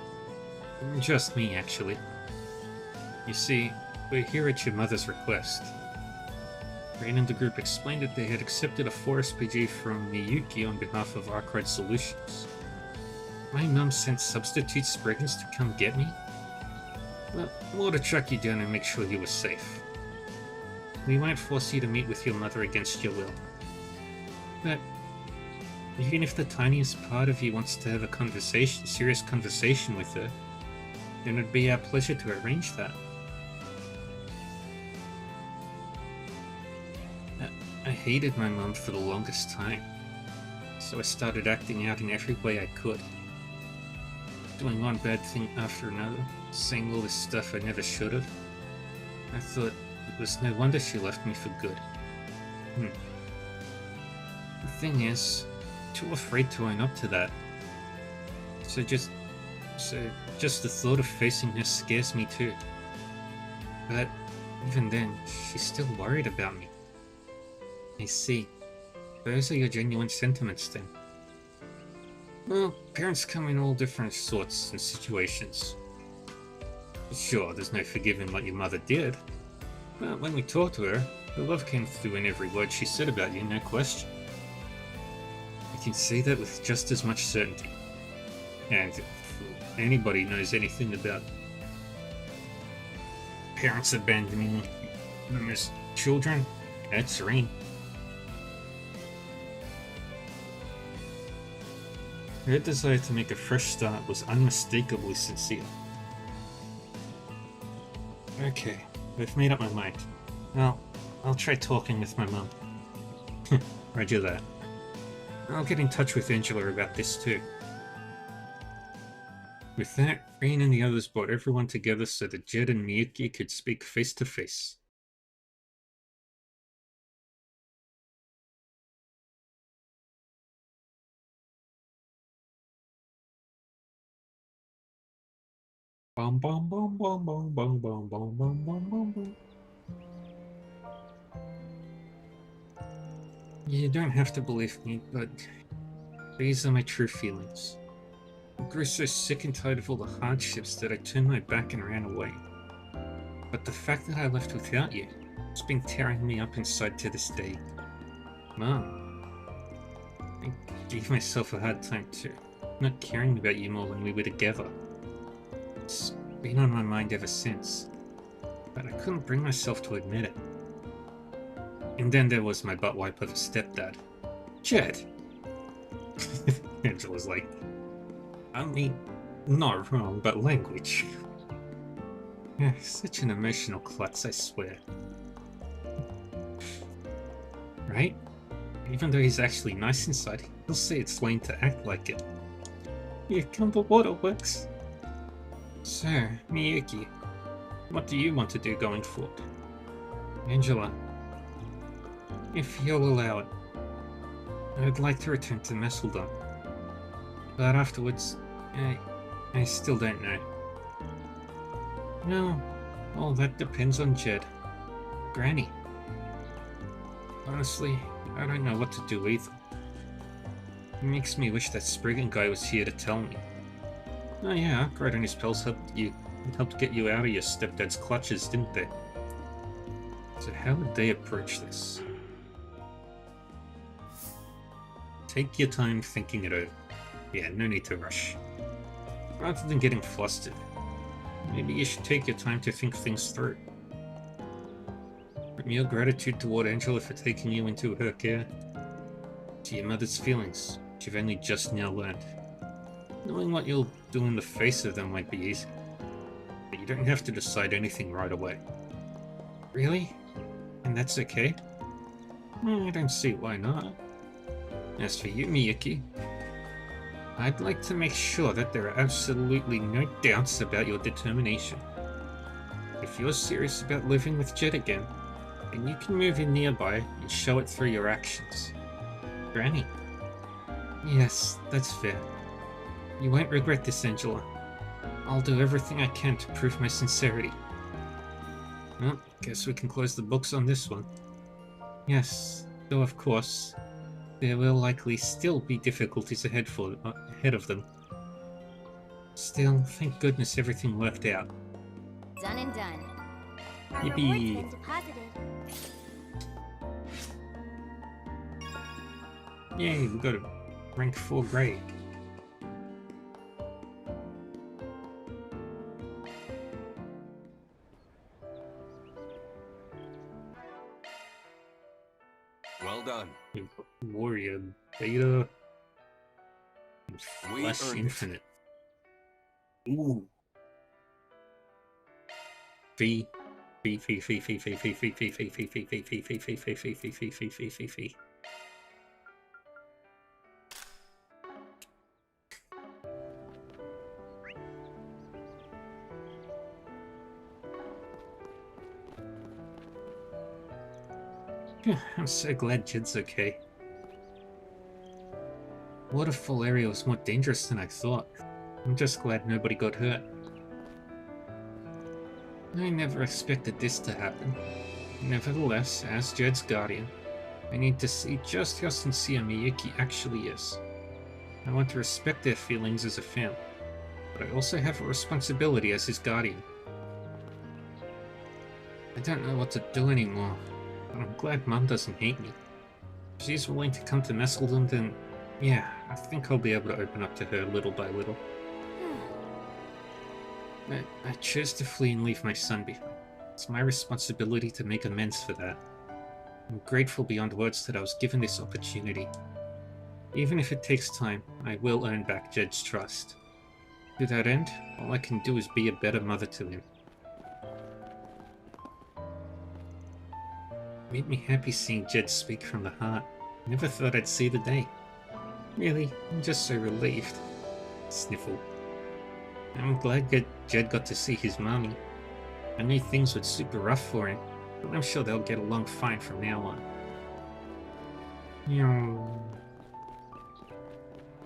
Just me, actually. You see, we're here at your mother's request. Rain and the group explained that they had accepted a 4 SPG from Miyuki on behalf of Arkwright Solutions. My mum sent substitute Spriggans to come get me? Well, we'll to track you down and make sure you were safe. We won't force you to meet with your mother against your will. But even if the tiniest part of you wants to have a serious conversation with her, then it'd be our pleasure to arrange that. I hated my mum for the longest time, so I started acting out in every way I could. Doing one bad thing after another, saying all this stuff I never should have. I thought it was no wonder she left me for good. The thing is, too afraid to own up to that. So just the thought of facing her scares me too. But even then, she's still worried about me. I see. Those are your genuine sentiments then. Well, parents come in all different sorts and situations. Sure, there's no forgiving what your mother did. But when we talked to her, the love came through in every word she said about you, no question. I can say that with just as much certainty. And if anybody knows anything about parents abandoning them as children, that's Rain. Her desire to make a fresh start was unmistakably sincere. Okay, I've made up my mind. Well, I'll try talking with my mum. Roger that. I'll get in touch with Angela about this too. With that, Rain and the others brought everyone together so that Jed and Miyuki could speak face to face. Bum bum bum bum bum bum bum bum bum bum bum bum. You don't have to believe me, but these are my true feelings. I grew so sick and tired of all the hardships that I turned my back and ran away. But the fact that I left without you has been tearing me up inside to this day. Mom, I gave myself a hard time too, not caring about you more when we were together. It's been on my mind ever since, but I couldn't bring myself to admit it. And then there was my butt wipe of a stepdad. Jed! Angela's like, I mean, not wrong, but language. Yeah, such an emotional klutz, I swear. Right? Even though he's actually nice inside, he'll say it's lame to act like it. Yeah, come the waterworks. So, Miyuki, what do you want to do going forward? Angela, if you'll allow it, I'd like to return to Messeldon. But afterwards, I still don't know. No, all that depends on Jed. Granny. Honestly, I don't know what to do either. It makes me wish that Spriggan guy was here to tell me. Oh yeah, Arkwright and his pals helped get you out of your stepdad's clutches, didn't they? So how would they approach this? Take your time thinking it over. Yeah, no need to rush. Rather than getting flustered, maybe you should take your time to think things through. From your gratitude toward Angela for taking you into her care, to your mother's feelings, which you've only just now learned. Knowing what you'll do in the face of them might be easy, but you don't have to decide anything right away. Really? And that's okay? I don't see why not. As for you, Miyuki, I'd like to make sure that there are absolutely no doubts about your determination. If you're serious about living with Jed again, then you can move in nearby and show it through your actions. Granny. Yes, that's fair. You won't regret this, Angela. I'll do everything I can to prove my sincerity. Well, guess we can close the books on this one. Yes, though of course, there will likely still be difficulties ahead of them. Still, thank goodness everything worked out. Done and done. Our Yippee. reward's been deposited. Yay, we got a rank 4 grade. Well done. We've got Warrior Beta and We Flash earned it. Infinite. Ooh. Fee. Fee. I'm so glad Jed's okay. Waterfall area was more dangerous than I thought. I'm just glad nobody got hurt. I never expected this to happen. Nevertheless, as Jed's guardian, I need to see just how sincere Miyuki actually is. I want to respect their feelings as a family, but I also have a responsibility as his guardian. I don't know what to do anymore, but I'm glad Mum doesn't hate me. If she's willing to come to Messeldon, then yeah, I think I'll be able to open up to her little by little. I chose to flee and leave my son behind. It's my responsibility to make amends for that. I'm grateful beyond words that I was given this opportunity. Even if it takes time, I will earn back Jed's trust. To that end, all I can do is be a better mother to him. It made me happy seeing Jed speak from the heart. Never thought I'd see the day. Really, I'm just so relieved. Sniffle. I'm glad Jed got to see his mommy. I knew things were super rough for him, but I'm sure they'll get along fine from now on.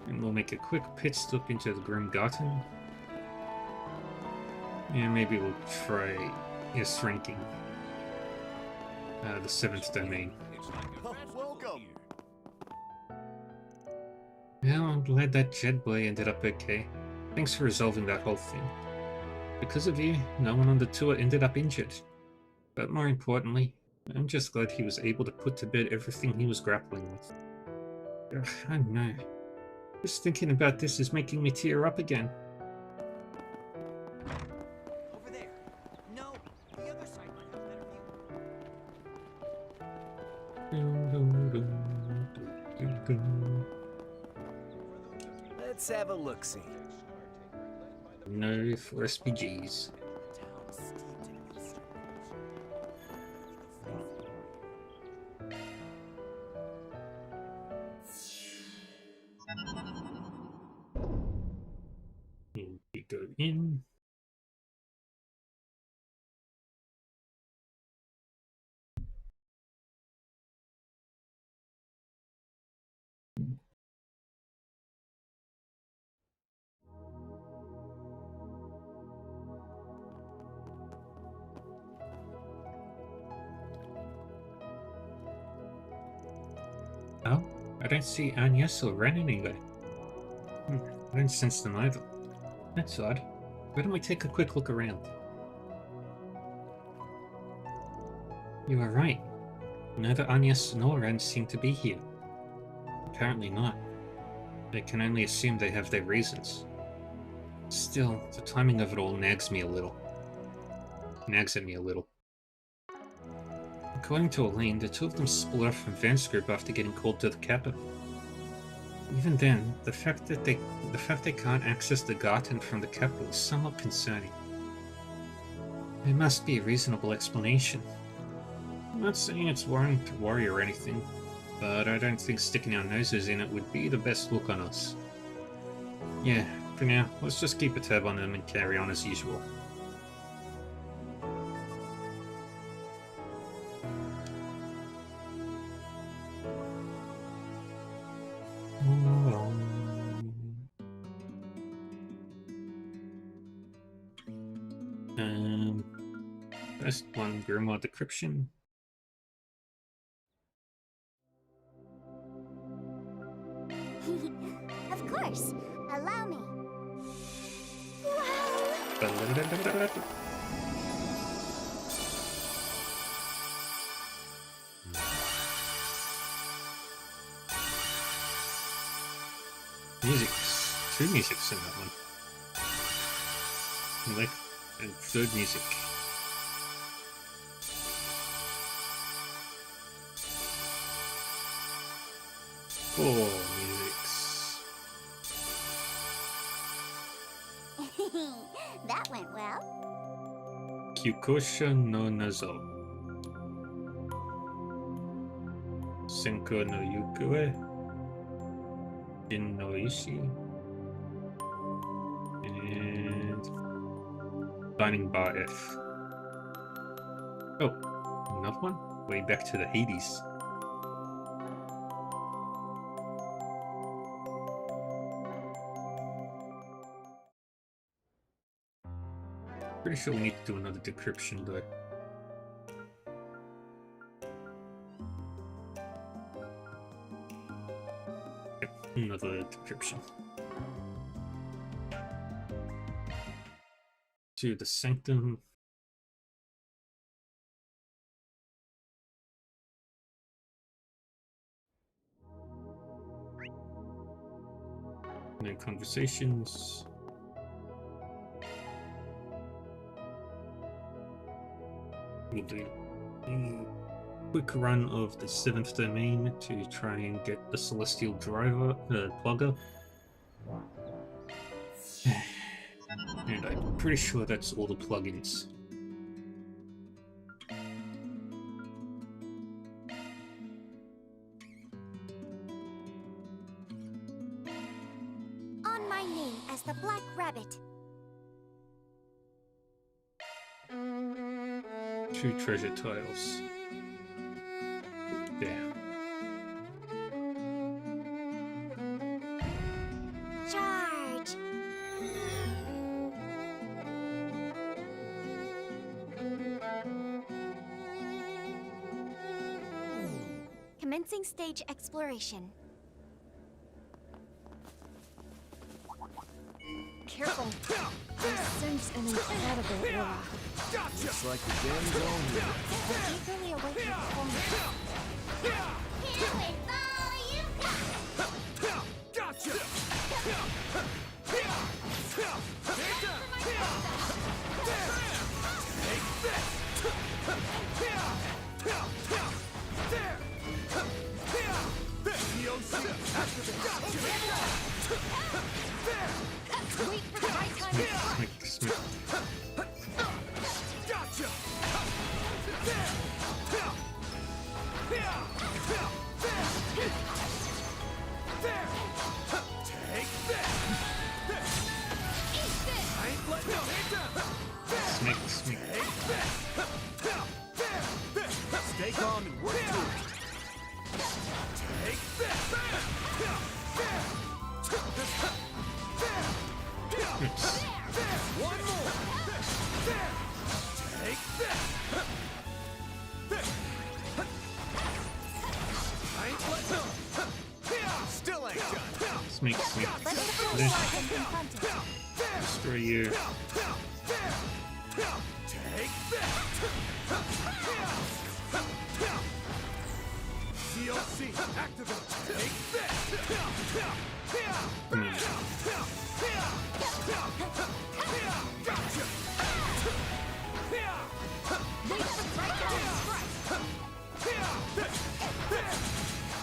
And we'll make a quick pit stop into the Grim Garden. And maybe we'll try ranking. The 7th domain. Welcome. Well, I'm glad that Jed boy ended up okay. Thanks for resolving that whole thing. Because of you, no one on the tour ended up injured. But more importantly, I'm just glad he was able to put to bed everything he was grappling with. Ugh, I know. Just thinking about this is making me tear up again. Over there. No, the other side might have better view. Let's have a look-see. No for SPGs. Town steeped in mystery. And we go in. Oh, I don't see Agnes or Ren anywhere. I don't sense them either. That's odd. Why don't we take a quick look around? You are right. Neither Agnes nor Ren seem to be here. Apparently not. I can only assume they have their reasons. Still, the timing of it all nags at me a little. According to Elaine, the two of them split off from Van's group after getting called to the capital. Even then, the fact they can't access the garden from the capital is somewhat concerning. There must be a reasonable explanation. I'm not saying it's warrant to worry or anything, but I don't think sticking our noses in it would be the best look on us. Yeah, for now, let's just keep a tab on them and carry on as usual. First one, Grimoire Decryption. Of course. Allow me. Musics. 2 musics in that one. And 3rd music. Four musics. That went well. Kyukosha no Nazo. Senko no Yukue. Jin no Ishi. And Dining Bar F. Oh, another one? Way back to the Hades. Pretty sure we need to do another decryption though. Yep, another decryption. To the Sanctum. No conversations. We'll do a quick run of the 7th domain to try and get the Celestial Driver plugger. And I'm pretty sure that's all the plugins. On my name as the Black Rabbit. 2 treasure tiles. There. Charge. Commencing stage exploration. Careful. I sense an incredible aura. Looks like the game's over. We're eagerly awaiting performance. Gotcha! Wait for the right time to strike. Gotcha! Take this! Eat this! I ain't letting you hit Smack, smack. Stay calm and work through it. Take this! Oops. One more! Take this! I ain't letting you. Still ain't done. Smack, smack. Let the This. flashlight have been confronted. Destroy you. Take this! DLC activate! Take this! Hmm. Gotcha! Wait for the right time to strike.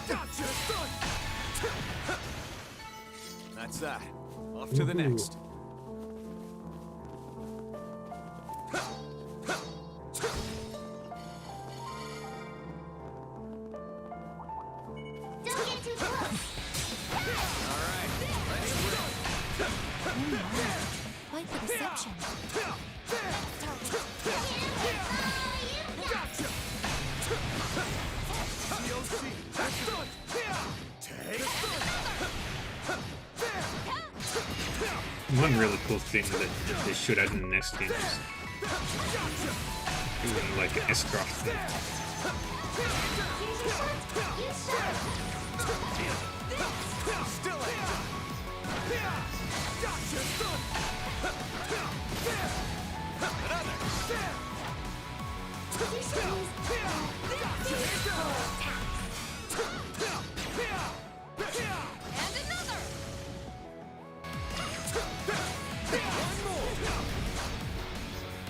Gotcha! That's that. Off to the Woohoo. next. Don't get too close. All right, let's rip. Quite the deception. Gotcha! DLC activate! Take One really cool thing that they should add in the next game is doing like an S-craft thing. Still ain't done. Gotcha, son. Another. You should use Gotcha. and another. One more.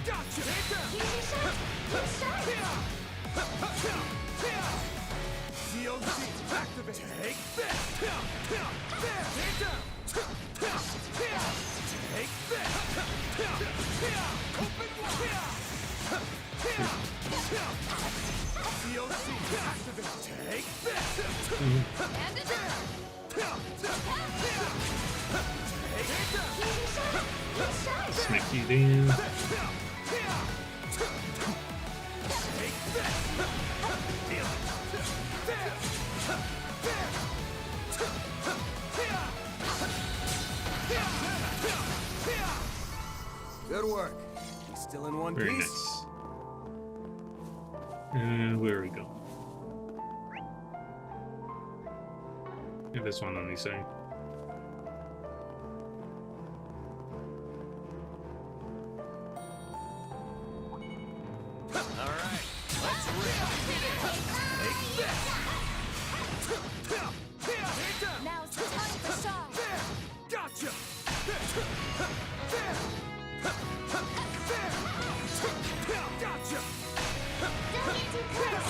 Gotcha. Here's your shot. Your shot. COC activate. Take this. Take down. Take this. Open wide. COC activate. Take this. And another. Take down. Here's your shot. Your shot. Smack you down. Take this. Good work. You still in one Very piece? nice. Where are we going? Yeah, there's one on the side. All right, let's rip. Take this. Take down. Now's the time for Shaw. Gotcha. Gotcha. Don't get too close.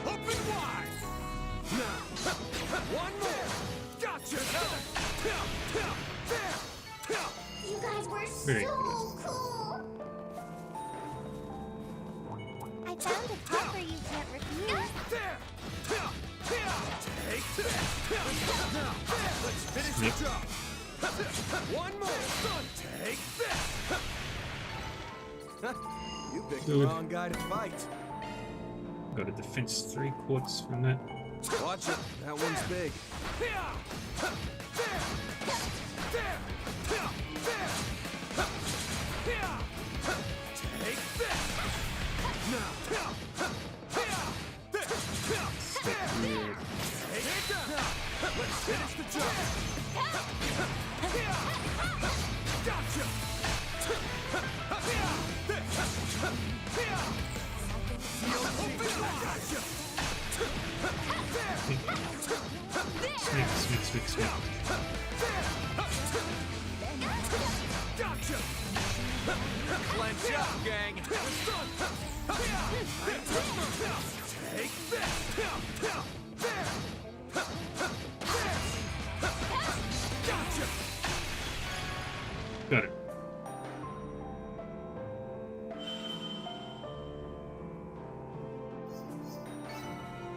Open wide. Now, one more. Gotcha. You guys were Very so good. cool. I found a popper you can't refuse. There. Take this. Now, let's finish the job. One more. Take this. You picked the Good. wrong guy to fight. Got a defense 3/4 from that. Watch it. That one's big. Take this. Now. Weird. Take it down. Let's finish the job. Gotcha. Gotcha. Smack. Gotcha. Clench up, gang. Take this. Gotcha. Got it.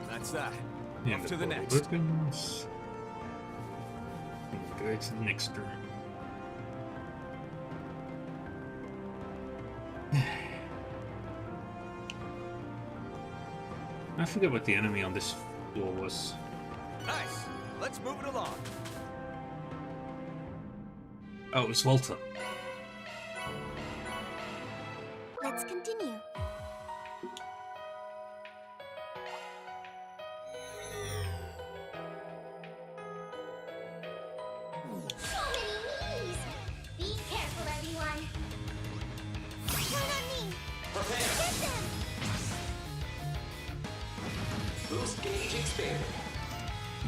That's that. And Off to the portal next. opens. And we go to the next room. I forget what the enemy on this floor was. Nice. Let's move it along. Oh, it was Walter. Let's continue. So many knees! Be careful, everyone. Count on me. Get them! Boost gauge expanded.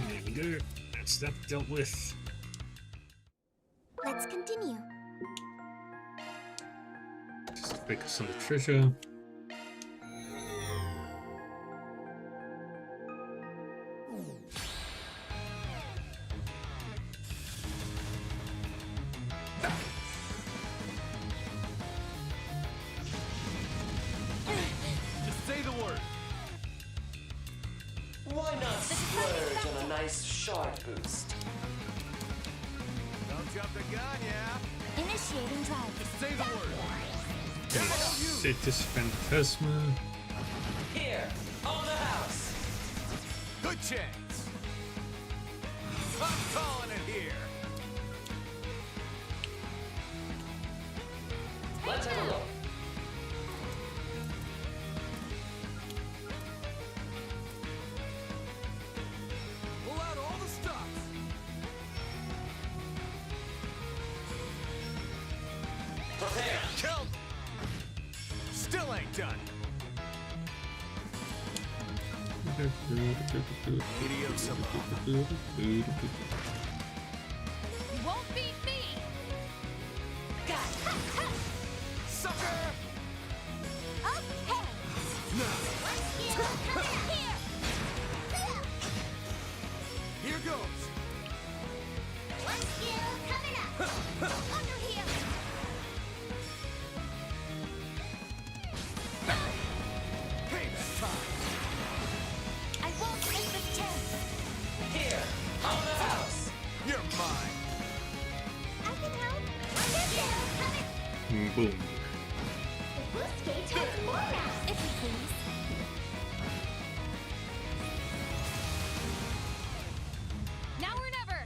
There we go. That's that dealt with. Let's continue. Just focus on the treasure. Just say the word. Why not splurge on a nice shard boost? Don't jump the gun, yeah? Initiating drive. Just say the word. Cetus Phantasma. Here, on the house. Good chance. I'm calling it here. Let's have a look. Prepare. Kill. Still ain't done. Medios alone. You won't beat me! Got it! Sucker. Okay! One skill coming up here! Here goes. One skill coming up! Under here! Payback time. I won't miss this chance! Here, on the house. You're mine. I can help! One skill coming! Boom. The boost gauge has more now! If you please. Now or never!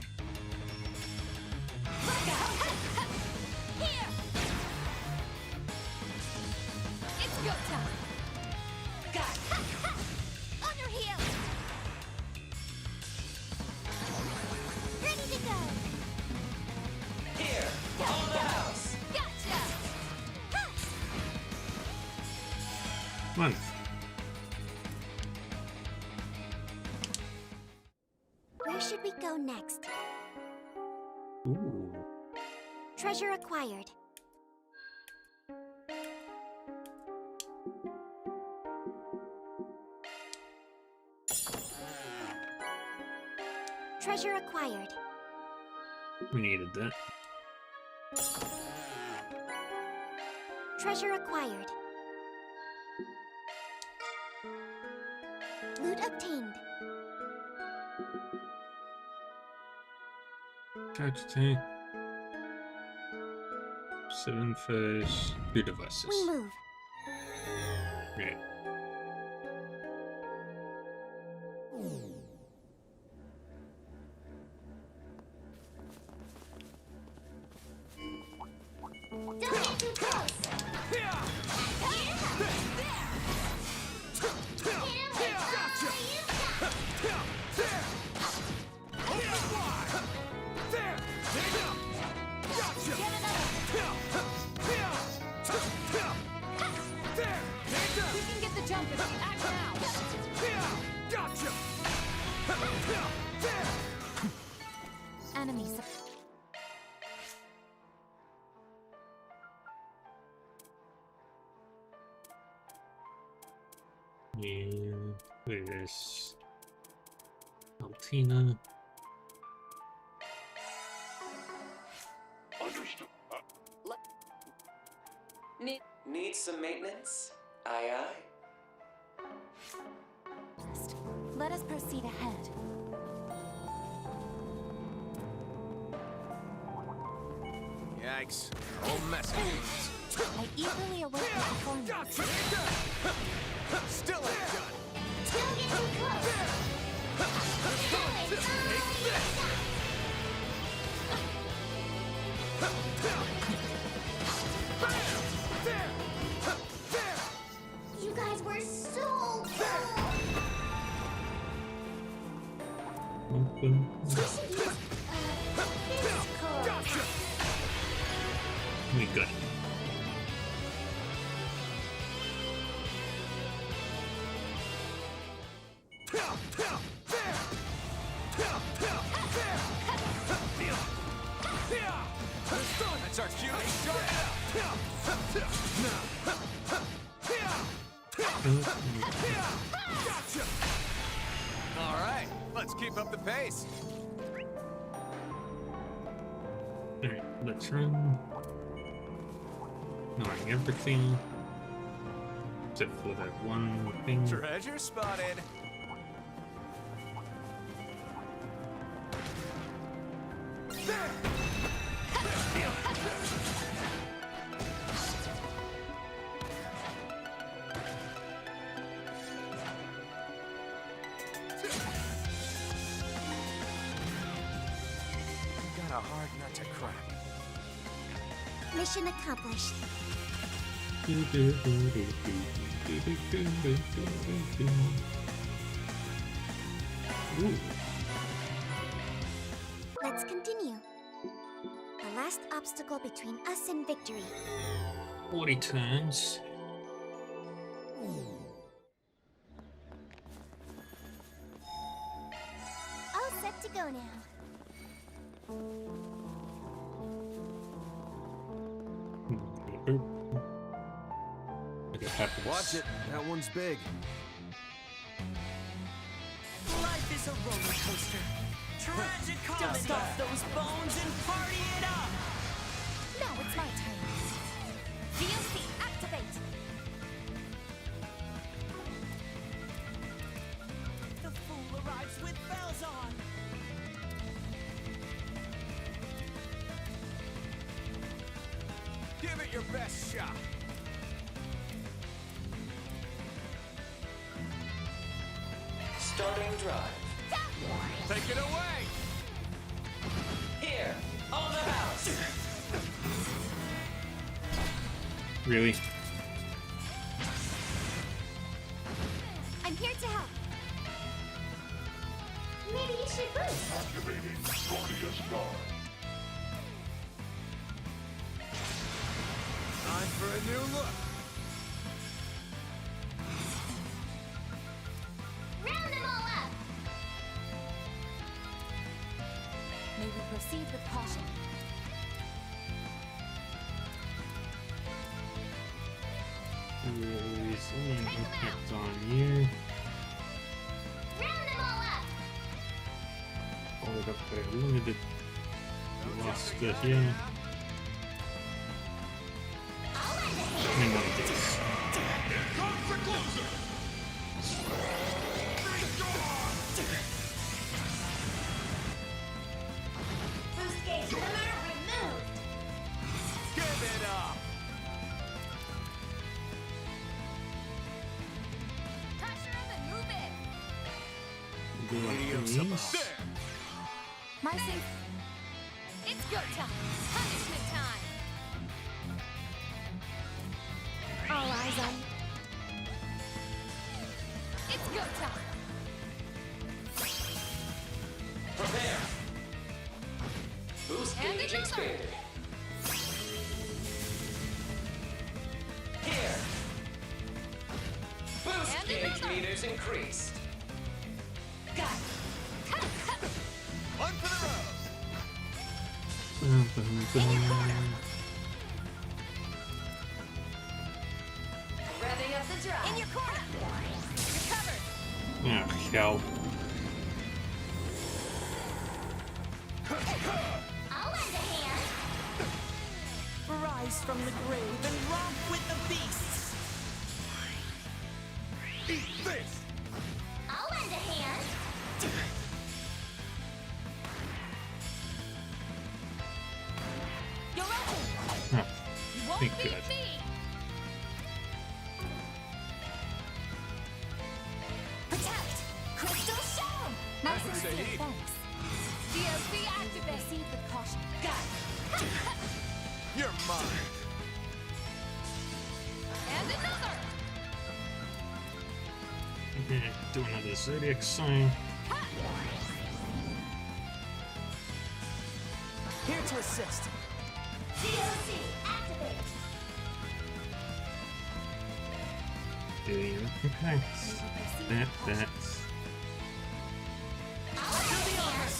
Look out! Here! It's go time! Got it! On your heel! Ready to go! Here, on the house. Gotcha! Ha! Come on. Where should we go next? Ooh. Treasure acquired. Treasure acquired. We needed that. Treasure acquired. Loot obtained. Charge tank. 7 phase. 2 devices. We move. Right. Don't get too close. We can get the jump if we act now. Gotcha! Enemies. And there's Altina. Need some maintenance? Aye, aye. Let us proceed ahead. Yikes. Old mess. I eagerly await the performance. Gotcha! Still ain't done. Don't get too close. Take this! There! There! You guys were so cool. Open. We should use, this code. Gotcha! We got it. That's our cue to shut it up! Gotcha! All right, let's keep up the pace. Alright, let's run. Knowing everything. Except for that one thing. Treasure spotted. There! Got a hard nut to crack. Mission accomplished. Ooh. Let's continue. The last obstacle between us and victory. 40 turns. All set to go now. Look what happens. Watch it. That one's big. Life is a roller coaster. Tragic comedy. Dust off those bones and party it up. Now it's my turn. DLC activate. The fool arrives with bells on. Give it your best shot. Starting drive. Take it away. Here, on the house. Really? I'm here to help. Maybe you should boost. Time for a new look. Round them all up. May we proceed with caution. There's only an impact on you. Round them all up. Followed up by a limited luster here. I'll lend a hand. Hang on to this. Boost gauge limiter removed. Give it up. Pressure up and move it. Do like Medium these. support. There. Marcy, it's go time. Punishment time. All eyes on. It's go time. Prepare. Boost And gauge another. expanded. Here. Boost And gauge another. meters increased. Got it. One for the road. Revving up the drive. In your corner. Recovered. Oh, hell. I'll lend a hand. Rise from the grave and romp with the beasts. Eat this. I'll lend a hand. You're open. Huh. You won't Thank beat God. me. Protect. Crystal shown. Nice and Say steal, he. thanks. DLC activate. Proceed with caution. Got it. You're mine. And another. Okay, do another zodiac sign. Here to assist. DLC activate. Okay. That's. I'll lend a hand.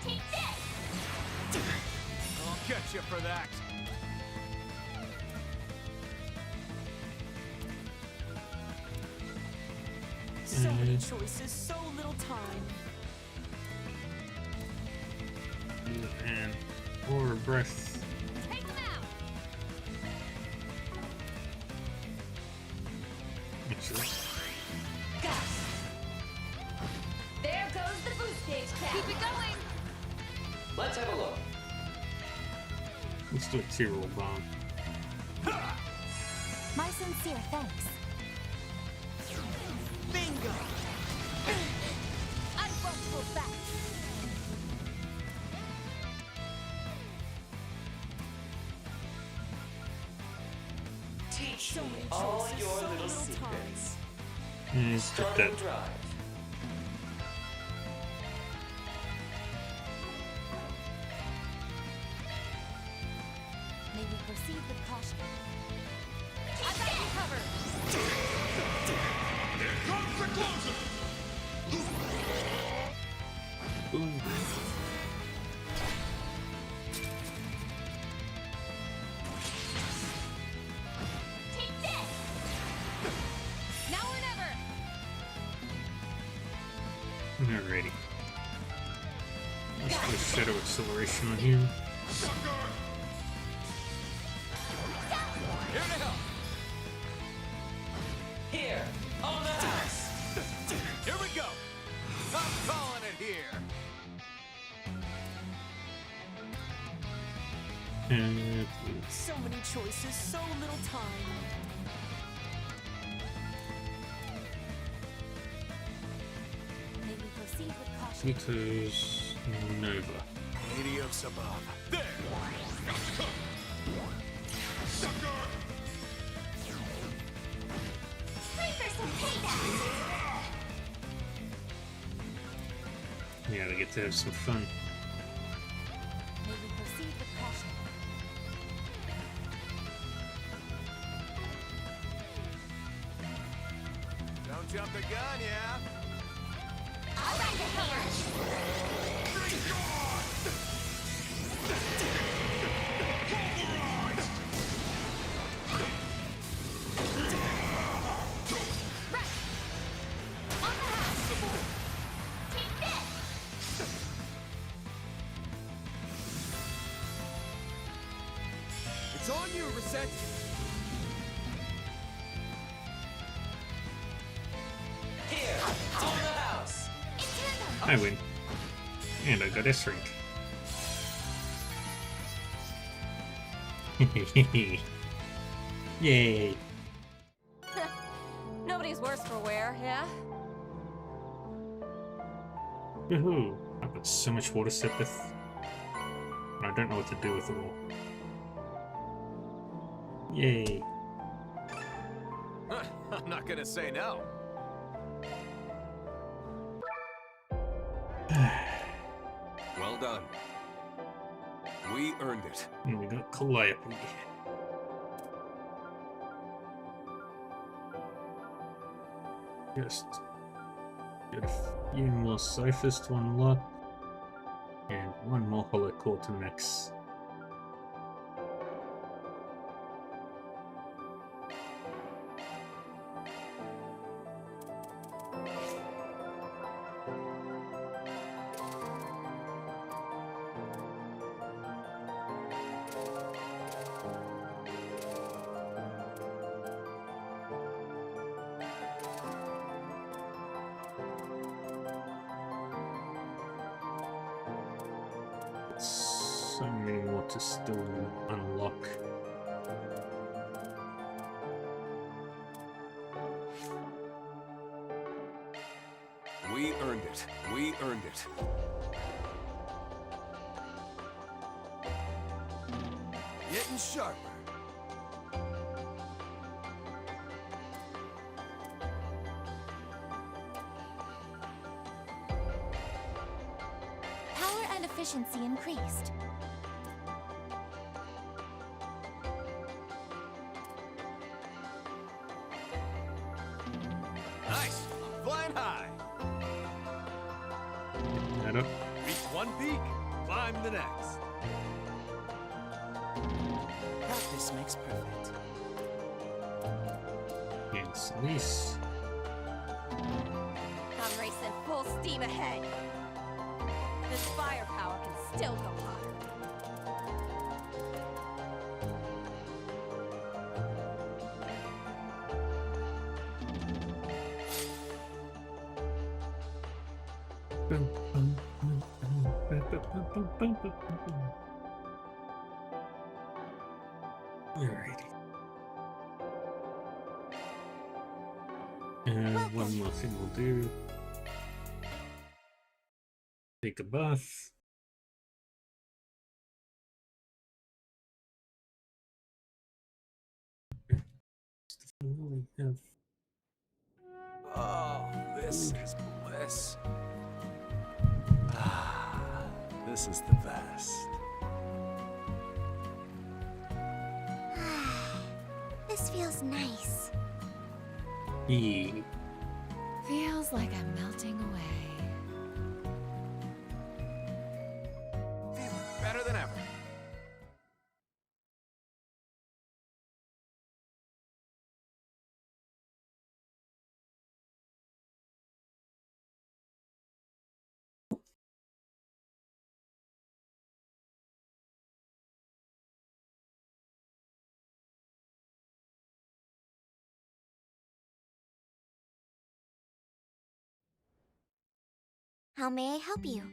Take this. I'll catch you for that. So many choices, so little time. And 4 breaths. Take them out. Actually, Got it. There goes the boost gauge cap. Keep it going. Let's have a look. let's do a Tyrol bomb. My sincere thanks. Bingo! I won't go back. Teach So me many all choices, your so little little time. secrets. Put Starting that. drive. May we proceed with caution. I got you covered. Boom. Take this! Now or never! Alrighty. Let's do a shadow acceleration on him. Here to help. Here, on the house. Here we go. I'm calling it here. So many choices, so little time. May we proceed with caution. Pluto's Nova. Adios above. There. Free for some payback! Yeah, they get to have some fun. May we proceed with caution. Don't jump the gun, yeah? I got you covered! Right! On the house! Take this! It's on you, Reset. Here, on the house. It's your turn! I win. And I got S rank. Yay. Nobody's worse for wear, yeah? Woohoo! I've got so much water sepith. And I don't know what to do with it all. Yay. I'm not gonna say no. Well done. We earned it. And we got Calliope. Just get a few more ciphers to unlock. And one more hollow core to max. So many more to still unlock. We earned it. We earned it. Getting sharper. Power and efficiency increased. Nice. I'm flying high. That up. Reach one peak, climb the next. Practice makes perfect. And Celise. I'm racing full steam ahead. This firepower can still go hotter. Alrighty. And one more thing we'll do. Take a bath. We have Oh, this is bliss. Ah, this is the best. This feels nice. Yeah. Feels like I'm melting away. Feeling better than ever. How may I help you?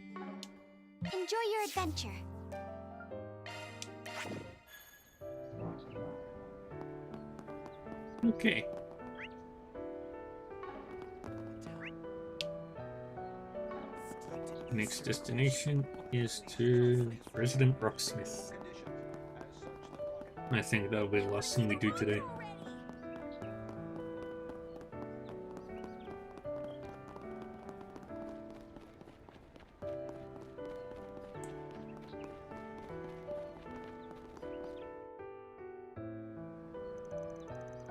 Enjoy your adventure. Okay. Next destination is to Resident Rocksmith. I think that'll be the last thing we do today.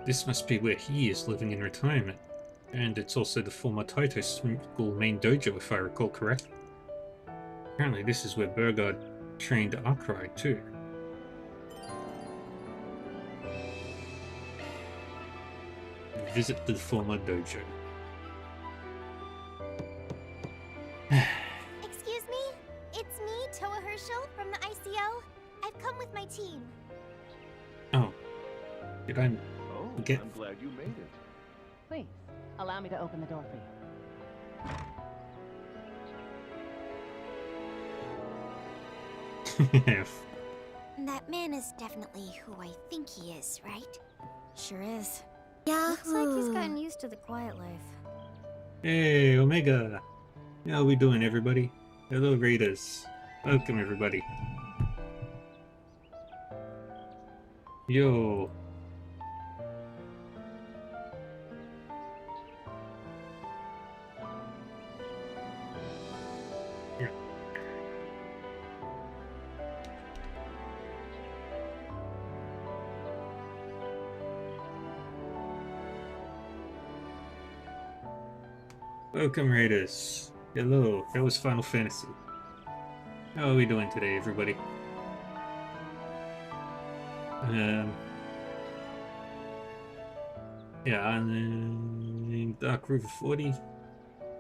This must be where he is living in retirement. And it's also the former Taito School main dojo, if I recall correctly. Apparently this is where Burgard trained Arkwright too. Visit the former dojo. Excuse me? It's me, Toa Herschel, from the ICO. I've come with my team. Oh. Did I Oh, get... I'm glad you made it. Please, allow me to open the door for you. That man is definitely who I think he is, right? Sure is. Looks like he's gotten used to the quiet life. Hey, Omega! How we doing, everybody? Hello, Raiders. Welcome, everybody. Yo. Yeah. Welcome, Raiders. Hello, that was Final Fantasy. How are we doing today, everybody? Yeah, I'm Dark River 40.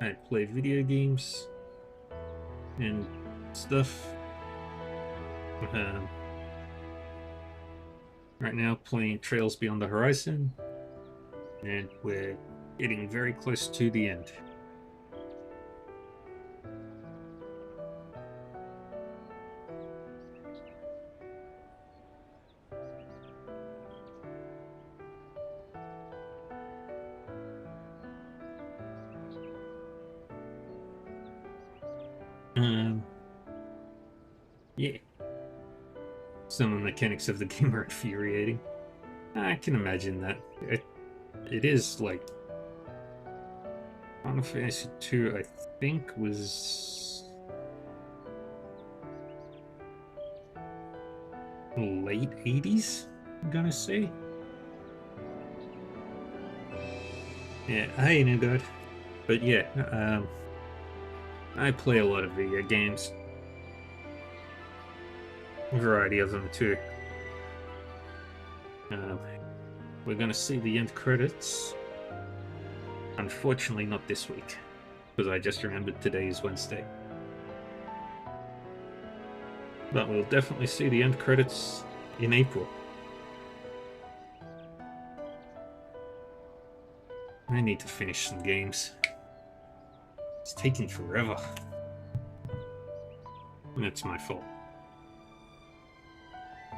I play video games and stuff. Right now, playing Trails Beyond the Horizon, and we're getting very close to the end. Yeah. Some of the mechanics of the game are infuriating. I can imagine that. It is like... Final Fantasy 2, I think, was... late 80s, I'm gonna say. Yeah, I know that. But yeah, I play a lot of video games. A variety of them too. We're gonna see the end credits. Unfortunately not this week, because I just remembered today is Wednesday. But we'll definitely see the end credits in April. I need to finish some games. It's taking forever. And it's my fault.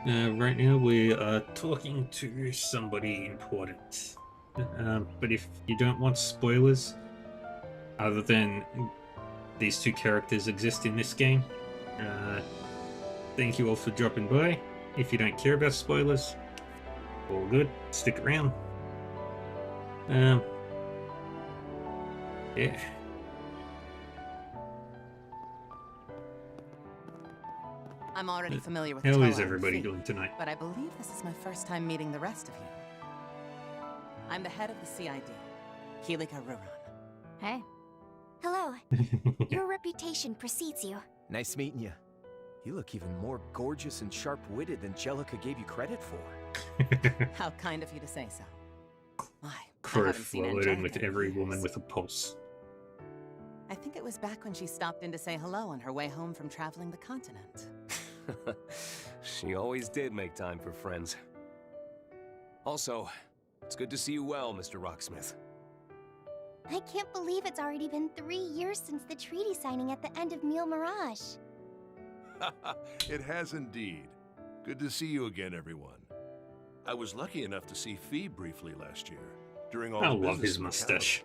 Right now we are talking to somebody important. But if you don't want spoilers, other than these two characters exist in this game, thank you all for dropping by. If you don't care about spoilers, all good, stick around. Yeah. I'm already familiar with How Toa is and everybody Fee, doing tonight? but I believe this is my first time meeting the rest of you. I'm the head of the CID, Kilika Ruran. Hey. Hello. Your reputation precedes you. Nice meeting you. You look even more gorgeous and sharp-witted than Jellica gave you credit for. How kind of you to say so. Why? Crow flirting with every woman with a pulse. I think it was back when she stopped in to say hello on her way home from traveling the continent. She always did make time for friends. Also, it's good to see you well, Mr. Rocksmith. I can't believe it's already been 3 years since the treaty signing at the end of Mille Mirage. It has indeed. Good to see you again, everyone. I was lucky enough to see Fee briefly last year, during all I the love business his in the mustache.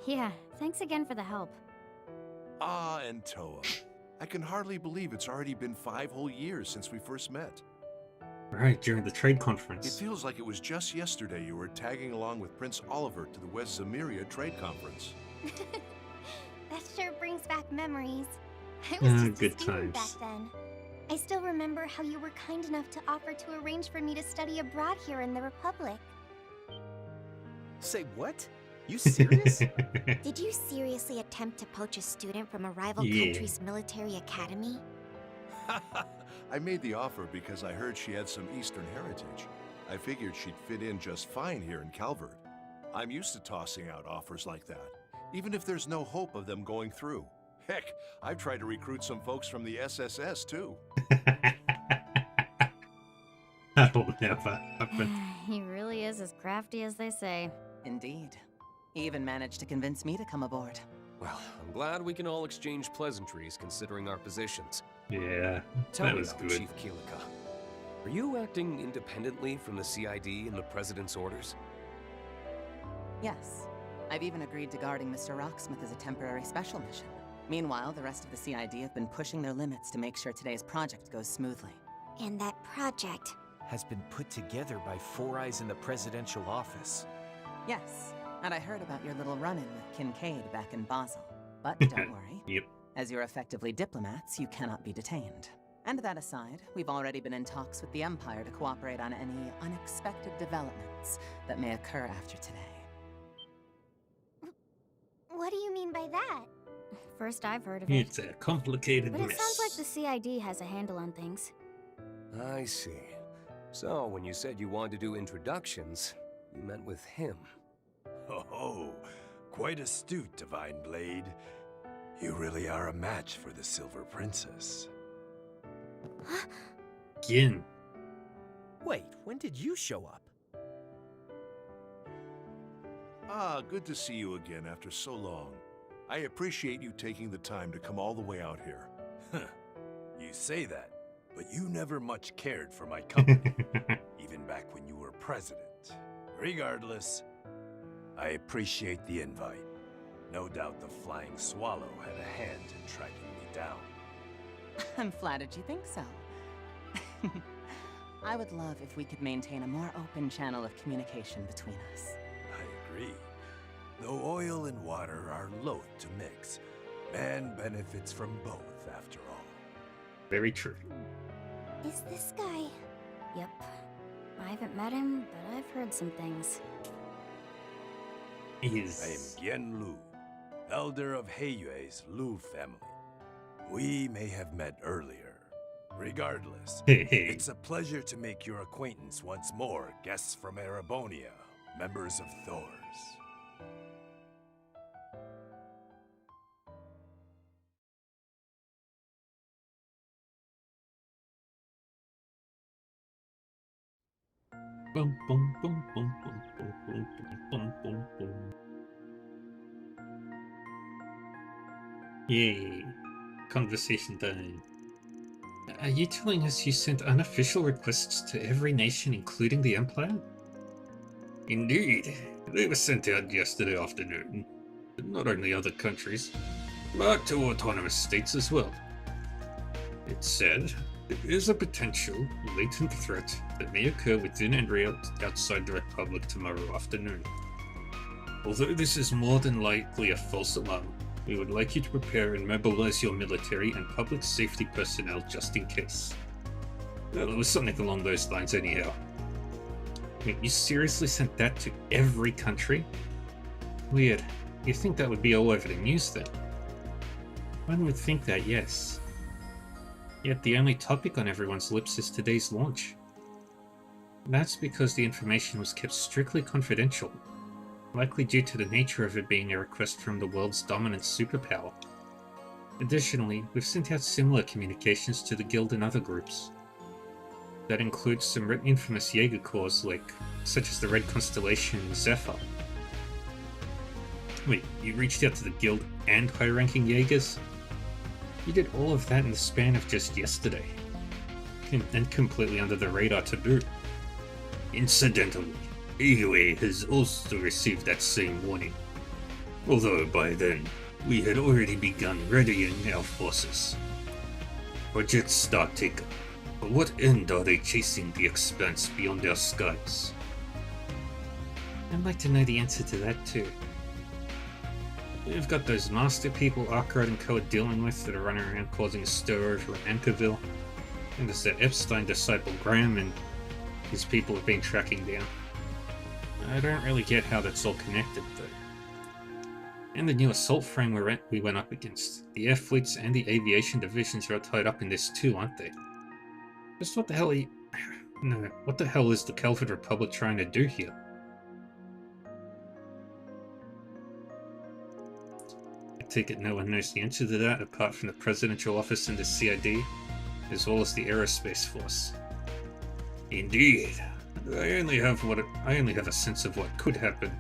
Yeah, thanks again for the help. Ah, and Toa. I can hardly believe it's already been 5 whole years since we first met. Right, during the trade It conference. feels like it was just yesterday you were tagging along with Prince Oliver to the West Zemeria Trade Conference. That sure brings back memories. I was just a good student times. back then. I still remember how you were kind enough to offer to arrange for me to study abroad here in the Republic. Say what? You serious? Did you seriously attempt to poach a student from a rival Yeah. country's military academy? I made the offer because I heard she had some Eastern heritage. I figured she'd fit in just fine here in Calvert. I'm used to tossing out offers like that, even if there's no hope of them going through. Heck, I've tried to recruit some folks from the SSS too. That'll never happen. He really is as crafty as they say. Indeed. He even managed to convince me to come aboard. Well, I'm glad we can all exchange pleasantries considering our positions. Yeah, Tell that me was now, good. Chief Kilika. Are you acting independently from the CID and the President's orders? Yes. I've even agreed to guarding Mr. Rocksmith as a temporary special mission. Meanwhile, the rest of the CID have been pushing their limits to make sure today's project goes smoothly. And that project. Has been put together by Four Eyes in the presidential office. Yes, and I heard about your little run-in with Kincaid back in Basel. But don't worry. Yep. As you're effectively diplomats, you cannot be detained. And that aside, we've already been in talks with the Empire to cooperate on any unexpected developments that may occur after today. What do you mean by that? First I've heard of it. It's a complicated But it mess. sounds like the CID has a handle on things. I see. So, when you said you wanted to do introductions, you meant with him. Oh, quite astute, Divine Blade. You really are a match for the Silver Princess. Again. Wait, when did you show up? Ah, good to see you again after so long. I appreciate you taking the time to come all the way out here. You say that, but you never much cared for my company, even back when you were president. Regardless, I appreciate the invite. No doubt the Flying Swallow had a hand in tracking me down. I'm flattered you think so. I would love if we could maintain a more open channel of communication between us. I agree. Though oil and water are loath to mix, man benefits from both after all. Very true. Is this guy... Yep. I haven't met him, but I've heard some things. I am He's... Gen Lu, elder of Heiyue's Lu family. We may have met earlier. Regardless, it's a pleasure to make your acquaintance once more, guests from Erebonia, members of Thors. Boom, boom, boom, boom, boom, boom, boom, boom, boom, boom. Yay. Conversation done. Are you telling us you sent unofficial requests to every nation, including the Empire? Indeed. They were sent out yesterday afternoon. Not only other countries, but to autonomous states as well. It said, there is a potential latent threat that may occur within and outside the Republic tomorrow afternoon. Although this is more than likely a false alarm, we would like you to prepare and mobilize your military and public safety personnel just in case. Well, it was something along those lines anyhow. Wait, you seriously sent that to every country? Weird. You'd think that would be all over the news then. One would think that, yes. Yet the only topic on everyone's lips is today's launch. That's because the information was kept strictly confidential, likely due to the nature of it being a request from the world's dominant superpower. Additionally, we've sent out similar communications to the Guild and other groups. That includes some infamous Jaeger Corps, such as the Red Constellation and Zephyr. Wait, you reached out to the Guild and high-ranking Jaegers? You did all of that in the span of just yesterday. And completely under the radar to boot. Incidentally, AUA has also received that same warning. Although by then, we had already begun readying our forces. Project Startaker. But what end are they chasing the expanse beyond our skies? I'd like to know the answer to that too. We've got those master people Arkwright and Co. are dealing with that are running around causing a stir over in Anchorville. And there's that Epstein disciple Graham and his people have been tracking down. I don't really get how that's all connected though. And the new assault frame we went up against. The air fleets and the aviation divisions are tied up in this too, aren't they? Just what the hell what the hell is the Calvert Republic trying to do here? I take it no one knows the answer to that apart from the Presidential Office and the CID, as well as the Aerospace Force. Indeed. I only have a sense of what could happen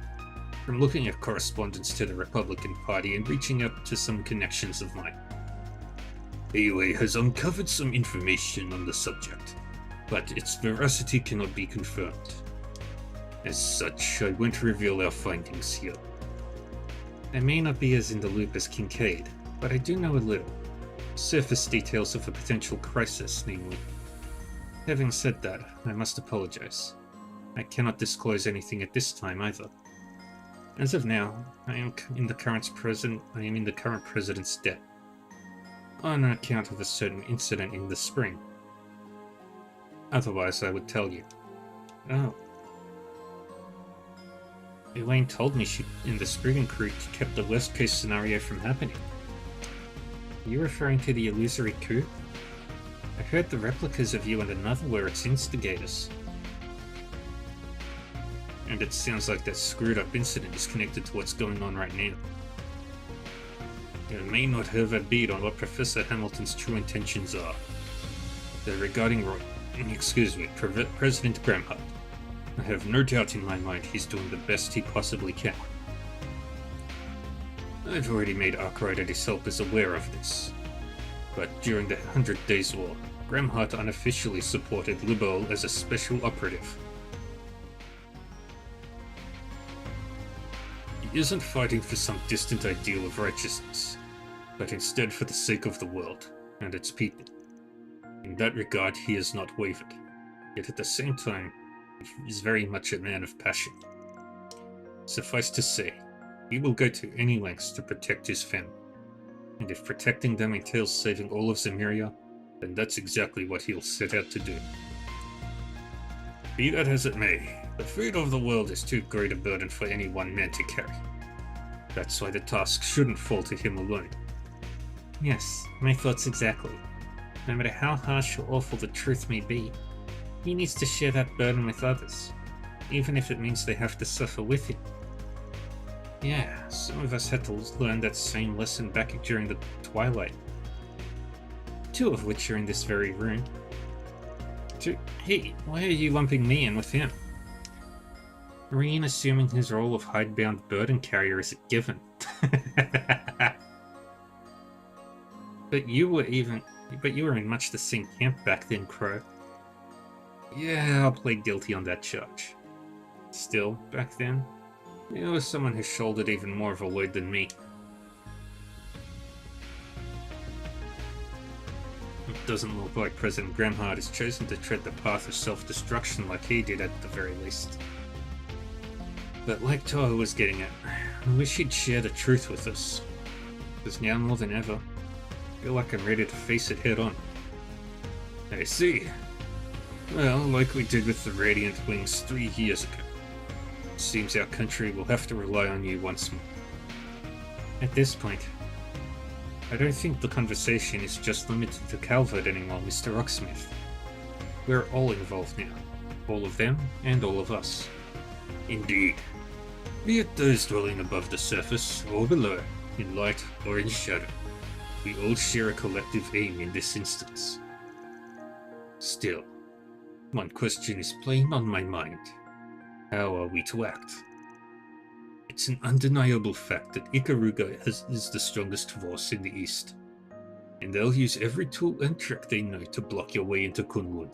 from looking at correspondence to the Republican Party and reaching out to some connections of mine. AUA has uncovered some information on the subject, but its veracity cannot be confirmed. As such, I won't reveal our findings here. I may not be as in the loop as Kincaid, but I do know a little. Surface details of a potential crisis, namely. Having said that, I must apologize. I cannot disclose anything at this time either. As of now, I am in the current president's debt, on account of a certain incident in the spring. Otherwise, I would tell you. Oh. Elaine told me she and the Spriggan crew kept the worst-case scenario from happening. Are you referring to the illusory coup? I heard the replicas of you and another were its instigators. And it sounds like that screwed-up incident is connected to what's going on right now. You may not have a bead on what Professor Hamilton's true intentions are. Regarding President Gramhart, I have no doubt in my mind he's doing the best he possibly can. I've already made Arkwright and his helpers aware of this. But during the 100 Days War, Gramhart unofficially supported Lubol as a special operative. He isn't fighting for some distant ideal of righteousness, but instead for the sake of the world and its people. In that regard, he has not wavered, yet at the same time, he is very much a man of passion. Suffice to say, he will go to any lengths to protect his family, and if protecting them entails saving all of Zemuria, then that's exactly what he'll set out to do. Be that as it may, the fate of the world is too great a burden for any one man to carry. That's why the task shouldn't fall to him alone. Yes, my thoughts exactly. No matter how harsh or awful the truth may be, he needs to share that burden with others, even if it means they have to suffer with him. Yeah, some of us had to learn that same lesson back during the Twilight. 2 of which are in this very room. Hey, why are you lumping me in with him? Reen assuming his role of hidebound burden carrier is a given. But you were in much the same camp back then, Crow. Yeah, I'll play guilty on that charge. Still, back then, you were someone who shouldered even more of a load than me. It doesn't look like President Gramhart has chosen to tread the path of self-destruction like he did at the very least. But like Toa was getting at, I wish he'd share the truth with us. Because now more than ever, I feel like I'm ready to face it head on. I see. Well, like we did with the Radiant Wings 3 years ago. It seems our country will have to rely on you once more. At this point, I don't think the conversation is just limited to Calvert anymore, Mr. Rocksmith. We're all involved now. All of them, and all of us. Indeed. Be it those dwelling above the surface, or below, in light or in shadow. We all share a collective aim in this instance. Still, one question is plain on my mind. How are we to act? It's an undeniable fact that Ikaruga is the strongest force in the East, and they'll use every tool and trick they know to block your way into Kunlun.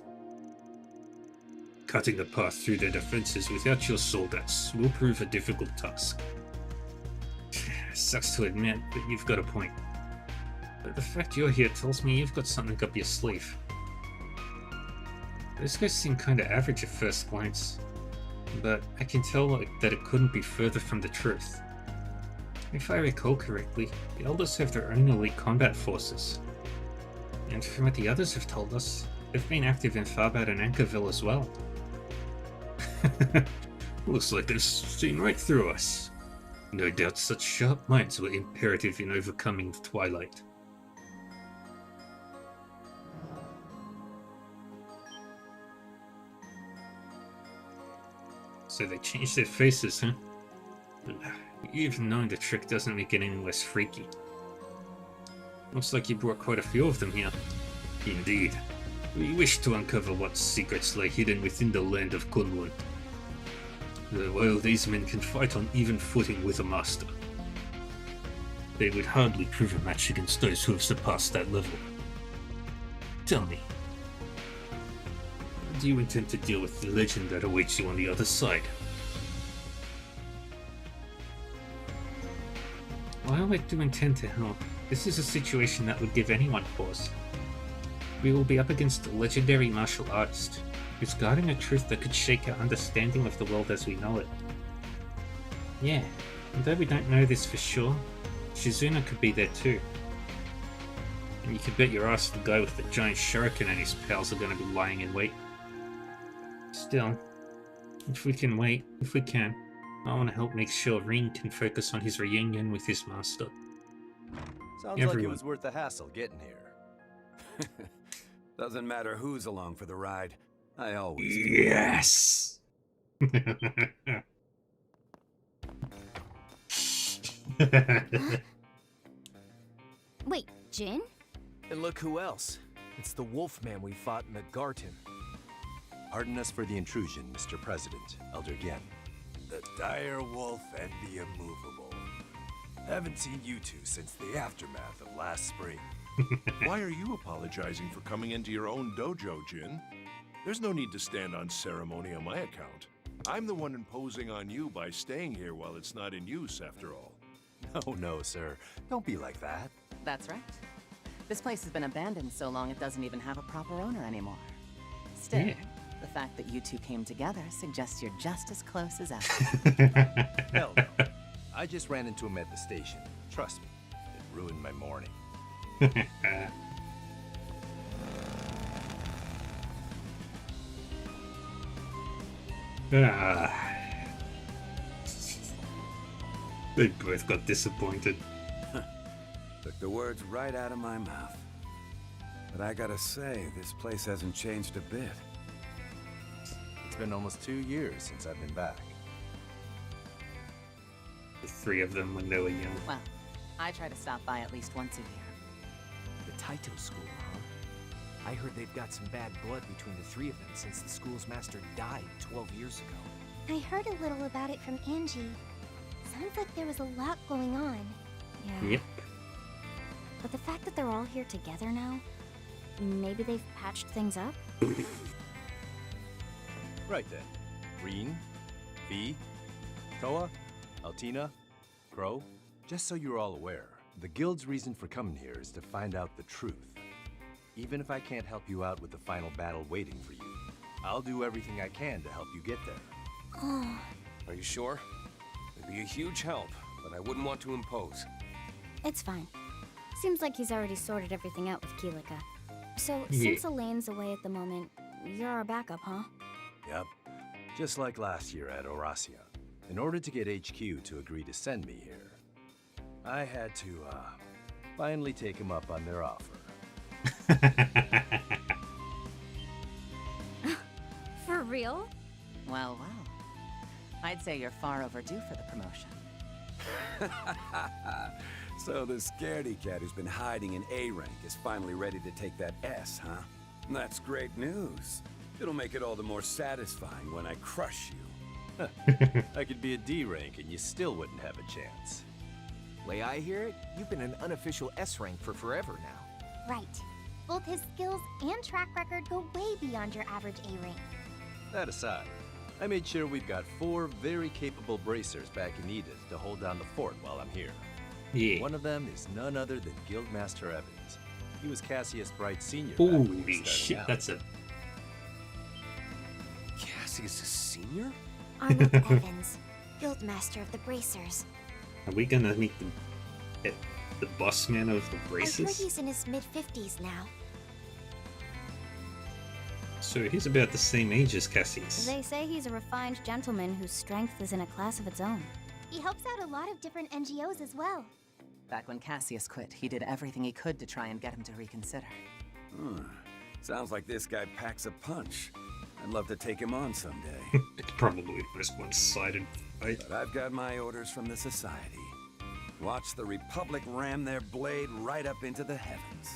Cutting a path through their defenses without your soldiers will prove a difficult task. Sucks to admit, but you've got a point. But the fact you're here tells me you've got something up your sleeve. Those guys seem kinda average at first glance, but I can tell that it couldn't be further from the truth. If I recall correctly, the Elders have their own elite combat forces. And from what the others have told us, they've been active in Farbad and Ankerville as well. Looks like they've seen right through us. No doubt such sharp minds were imperative in overcoming the Twilight. So they changed their faces, huh? Even knowing the trick doesn't make it any less freaky. Looks like you brought quite a few of them here. Indeed. We wish to uncover what secrets lie hidden within the land of Kunlun. While these men can fight on even footing with a master, they would hardly prove a match against those who have surpassed that level. Tell me, how do you intend to deal with the legend that awaits you on the other side? While I do intend to help, this is a situation that would give anyone pause. We will be up against a legendary martial artist, who's guarding a truth that could shake our understanding of the world as we know it. Yeah, and though we don't know this for sure, Shizuna could be there too. And you can bet your ass the guy with the giant shuriken and his pals are going to be lying in wait. Still, if we can, I want to help make sure Ring can focus on his reunion with his master. Sounds like it was worth the hassle getting here. Doesn't matter who's along for the ride. I always do. Yes! Wait, Jin? And look who else. It's the Wolfman we fought in the Garten. Pardon us for the intrusion, Mr. President, Elder Gen. The dire wolf and the immovable. Haven't seen you two since the aftermath of last spring. Why are you apologizing for coming into your own dojo, Jin? There's no need to stand on ceremony on my account. I'm the one imposing on you by staying here while it's not in use, after all. No, sir. Don't be like that. That's right. This place has been abandoned so long it doesn't even have a proper owner anymore. Still, the fact that you two came together suggests you're just as close as ever. Hell no. I just ran into him at the station. Trust me, it ruined my morning. They both got disappointed. Took the words right out of my mouth. But I gotta say, this place hasn't changed a bit. It's been almost 2 years since I've been back. The three of them when they were young. Well, I try to stop by at least once a year. The Taito School, huh? I heard they've got some bad blood between the three of them since the school's master died 12 years ago. I heard a little about it from Angie. Sounds like there was a lot going on. Yeah. Yep. But the fact that they're all here together now, maybe they've patched things up? Right then. Reen, V, Toa, Altina, Crow. Just so you're all aware, the Guild's reason for coming here is to find out the truth. Even if I can't help you out with the final battle waiting for you, I'll do everything I can to help you get there. Oh. Are you sure? It'd be a huge help, but I wouldn't want to impose. It's fine. Seems like he's already sorted everything out with Kilika. So, Yeah. since Elaine's away at the moment, you're our backup, huh? Yep. Just like last year at Oracia. In order to get HQ to agree to send me here, I had to, finally take him up on their offer. For real? Well, well. I'd say you're far overdue for the promotion. So the scaredy cat who's been hiding in A rank is finally ready to take that S, huh? That's great news. It'll make it all the more satisfying when I crush you. I could be a D rank and you still wouldn't have a chance. Way I hear it, you've been an unofficial S rank for forever now. Right. Both his skills and track record go way beyond your average A rank. That aside, I made sure we've got 4 very capable bracers back in Edith to hold down the fort while I'm here. Yeah. One of them is none other than Guildmaster Evans. He was Cassius Bright Sr. back when he was Holy starting shit, out. that's a... Cassius is senior? Arnold Evans, Guildmaster of the Bracers. Are we gonna meet the boss man of the I heard braces? he's in his mid-50s now. So he's about the same age as Cassius. They say he's a refined gentleman whose strength is in a class of its own. He helps out a lot of different NGOs as well. Back when Cassius quit, he did everything he could to try and get him to reconsider. Sounds like this guy packs a punch. I'd love to take him on someday. It's probably the most one-sided fight. But I've got my orders from the Society. Watch the Republic ram their blade right up into the heavens.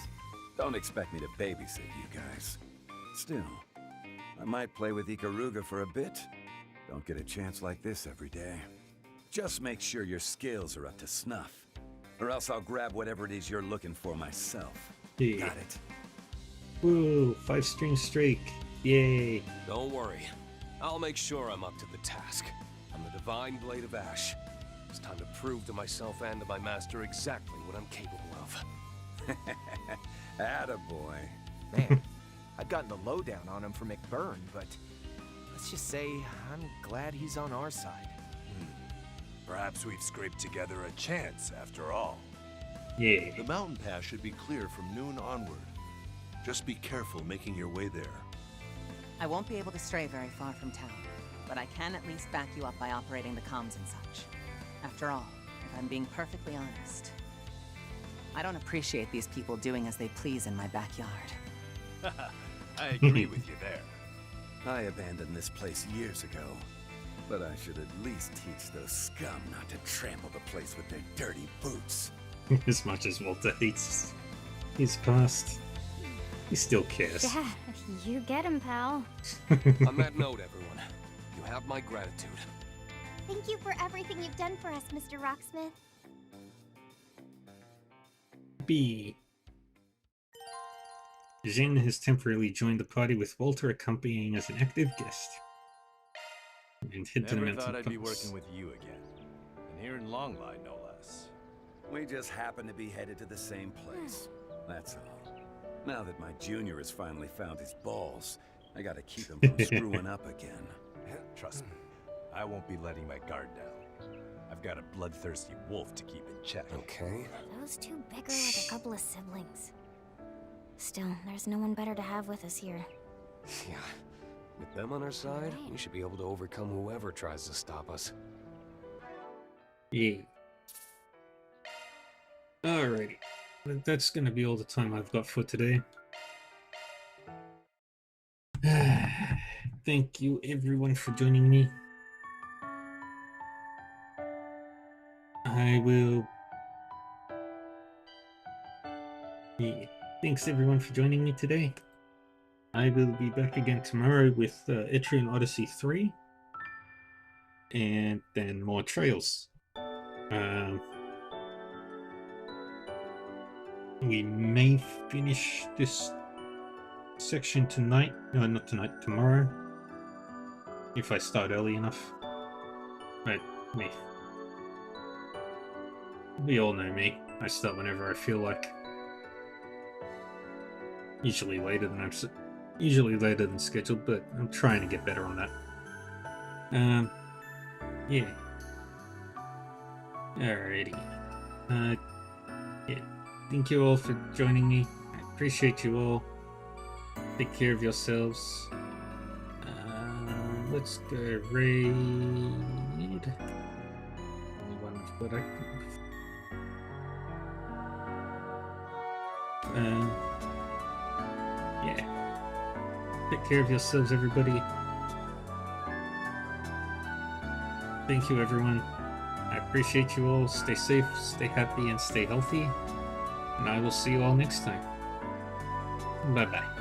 Don't expect me to babysit you guys. Still, I might play with Ikaruga for a bit. Don't get a chance like this every day. Just make sure your skills are up to snuff. Or else I'll grab whatever it is you're looking for myself. Yeah. Got it? Whoa, 5-string streak. Yay. Don't worry. I'll make sure I'm up to the task. I'm the Divine Blade of Ash. It's time to prove to myself and to my master exactly what I'm capable of. Attaboy. Man, I'd gotten the lowdown on him from McBurn, but let's just say I'm glad he's on our side. Perhaps we've scraped together a chance after all. Yeah. The mountain pass should be clear from noon onward. Just be careful making your way there. I won't be able to stray very far from town, but I can at least back you up by operating the comms and such. After all, if I'm being perfectly honest, I don't appreciate these people doing as they please in my backyard. I agree with you there. I abandoned this place years ago. But I should at least teach those scum not to trample the place with their dirty boots. As much as Walter hates his past, he still cares. Yeah, you get him, pal. On that note, everyone, you have my gratitude. Thank you for everything you've done for us, Mr. Rocksmith. B. Jin has temporarily joined the party with Walter accompanying as an active guest. And hit the Never mountain thought I'd be pass. working with you again. And here in Longline, no less. We just happen to be headed to the same place. That's all. Now that my junior has finally found his balls, I gotta keep him from screwing up again. Trust me, I won't be letting my guard down. I've got a bloodthirsty wolf to keep in check. Okay. Those two bicker like a couple of siblings. Still, there's no one better to have with us here. Yeah. With them on our side, we should be able to overcome whoever tries to stop us. Yeah. Alrighty. That's gonna be all the time I've got for today. Thank you everyone for joining me. I will... Yeah. Thanks everyone for joining me today. I will be back again tomorrow with Etrian Odyssey 3. And then more Trails. We may finish this section tonight. No, not tonight, tomorrow. If I start early enough. Right, me. We all know me. I start whenever I feel like. Usually later than scheduled, but I'm trying to get better on that. Yeah. Alrighty. Yeah. Thank you all for joining me. I appreciate you all. Take care of yourselves. Let's go raid. Only one of what I yeah. Take care of yourselves, everybody. Thank you, everyone. I appreciate you all. Stay safe, stay happy, and stay healthy. And I will see you all next time. Bye-bye.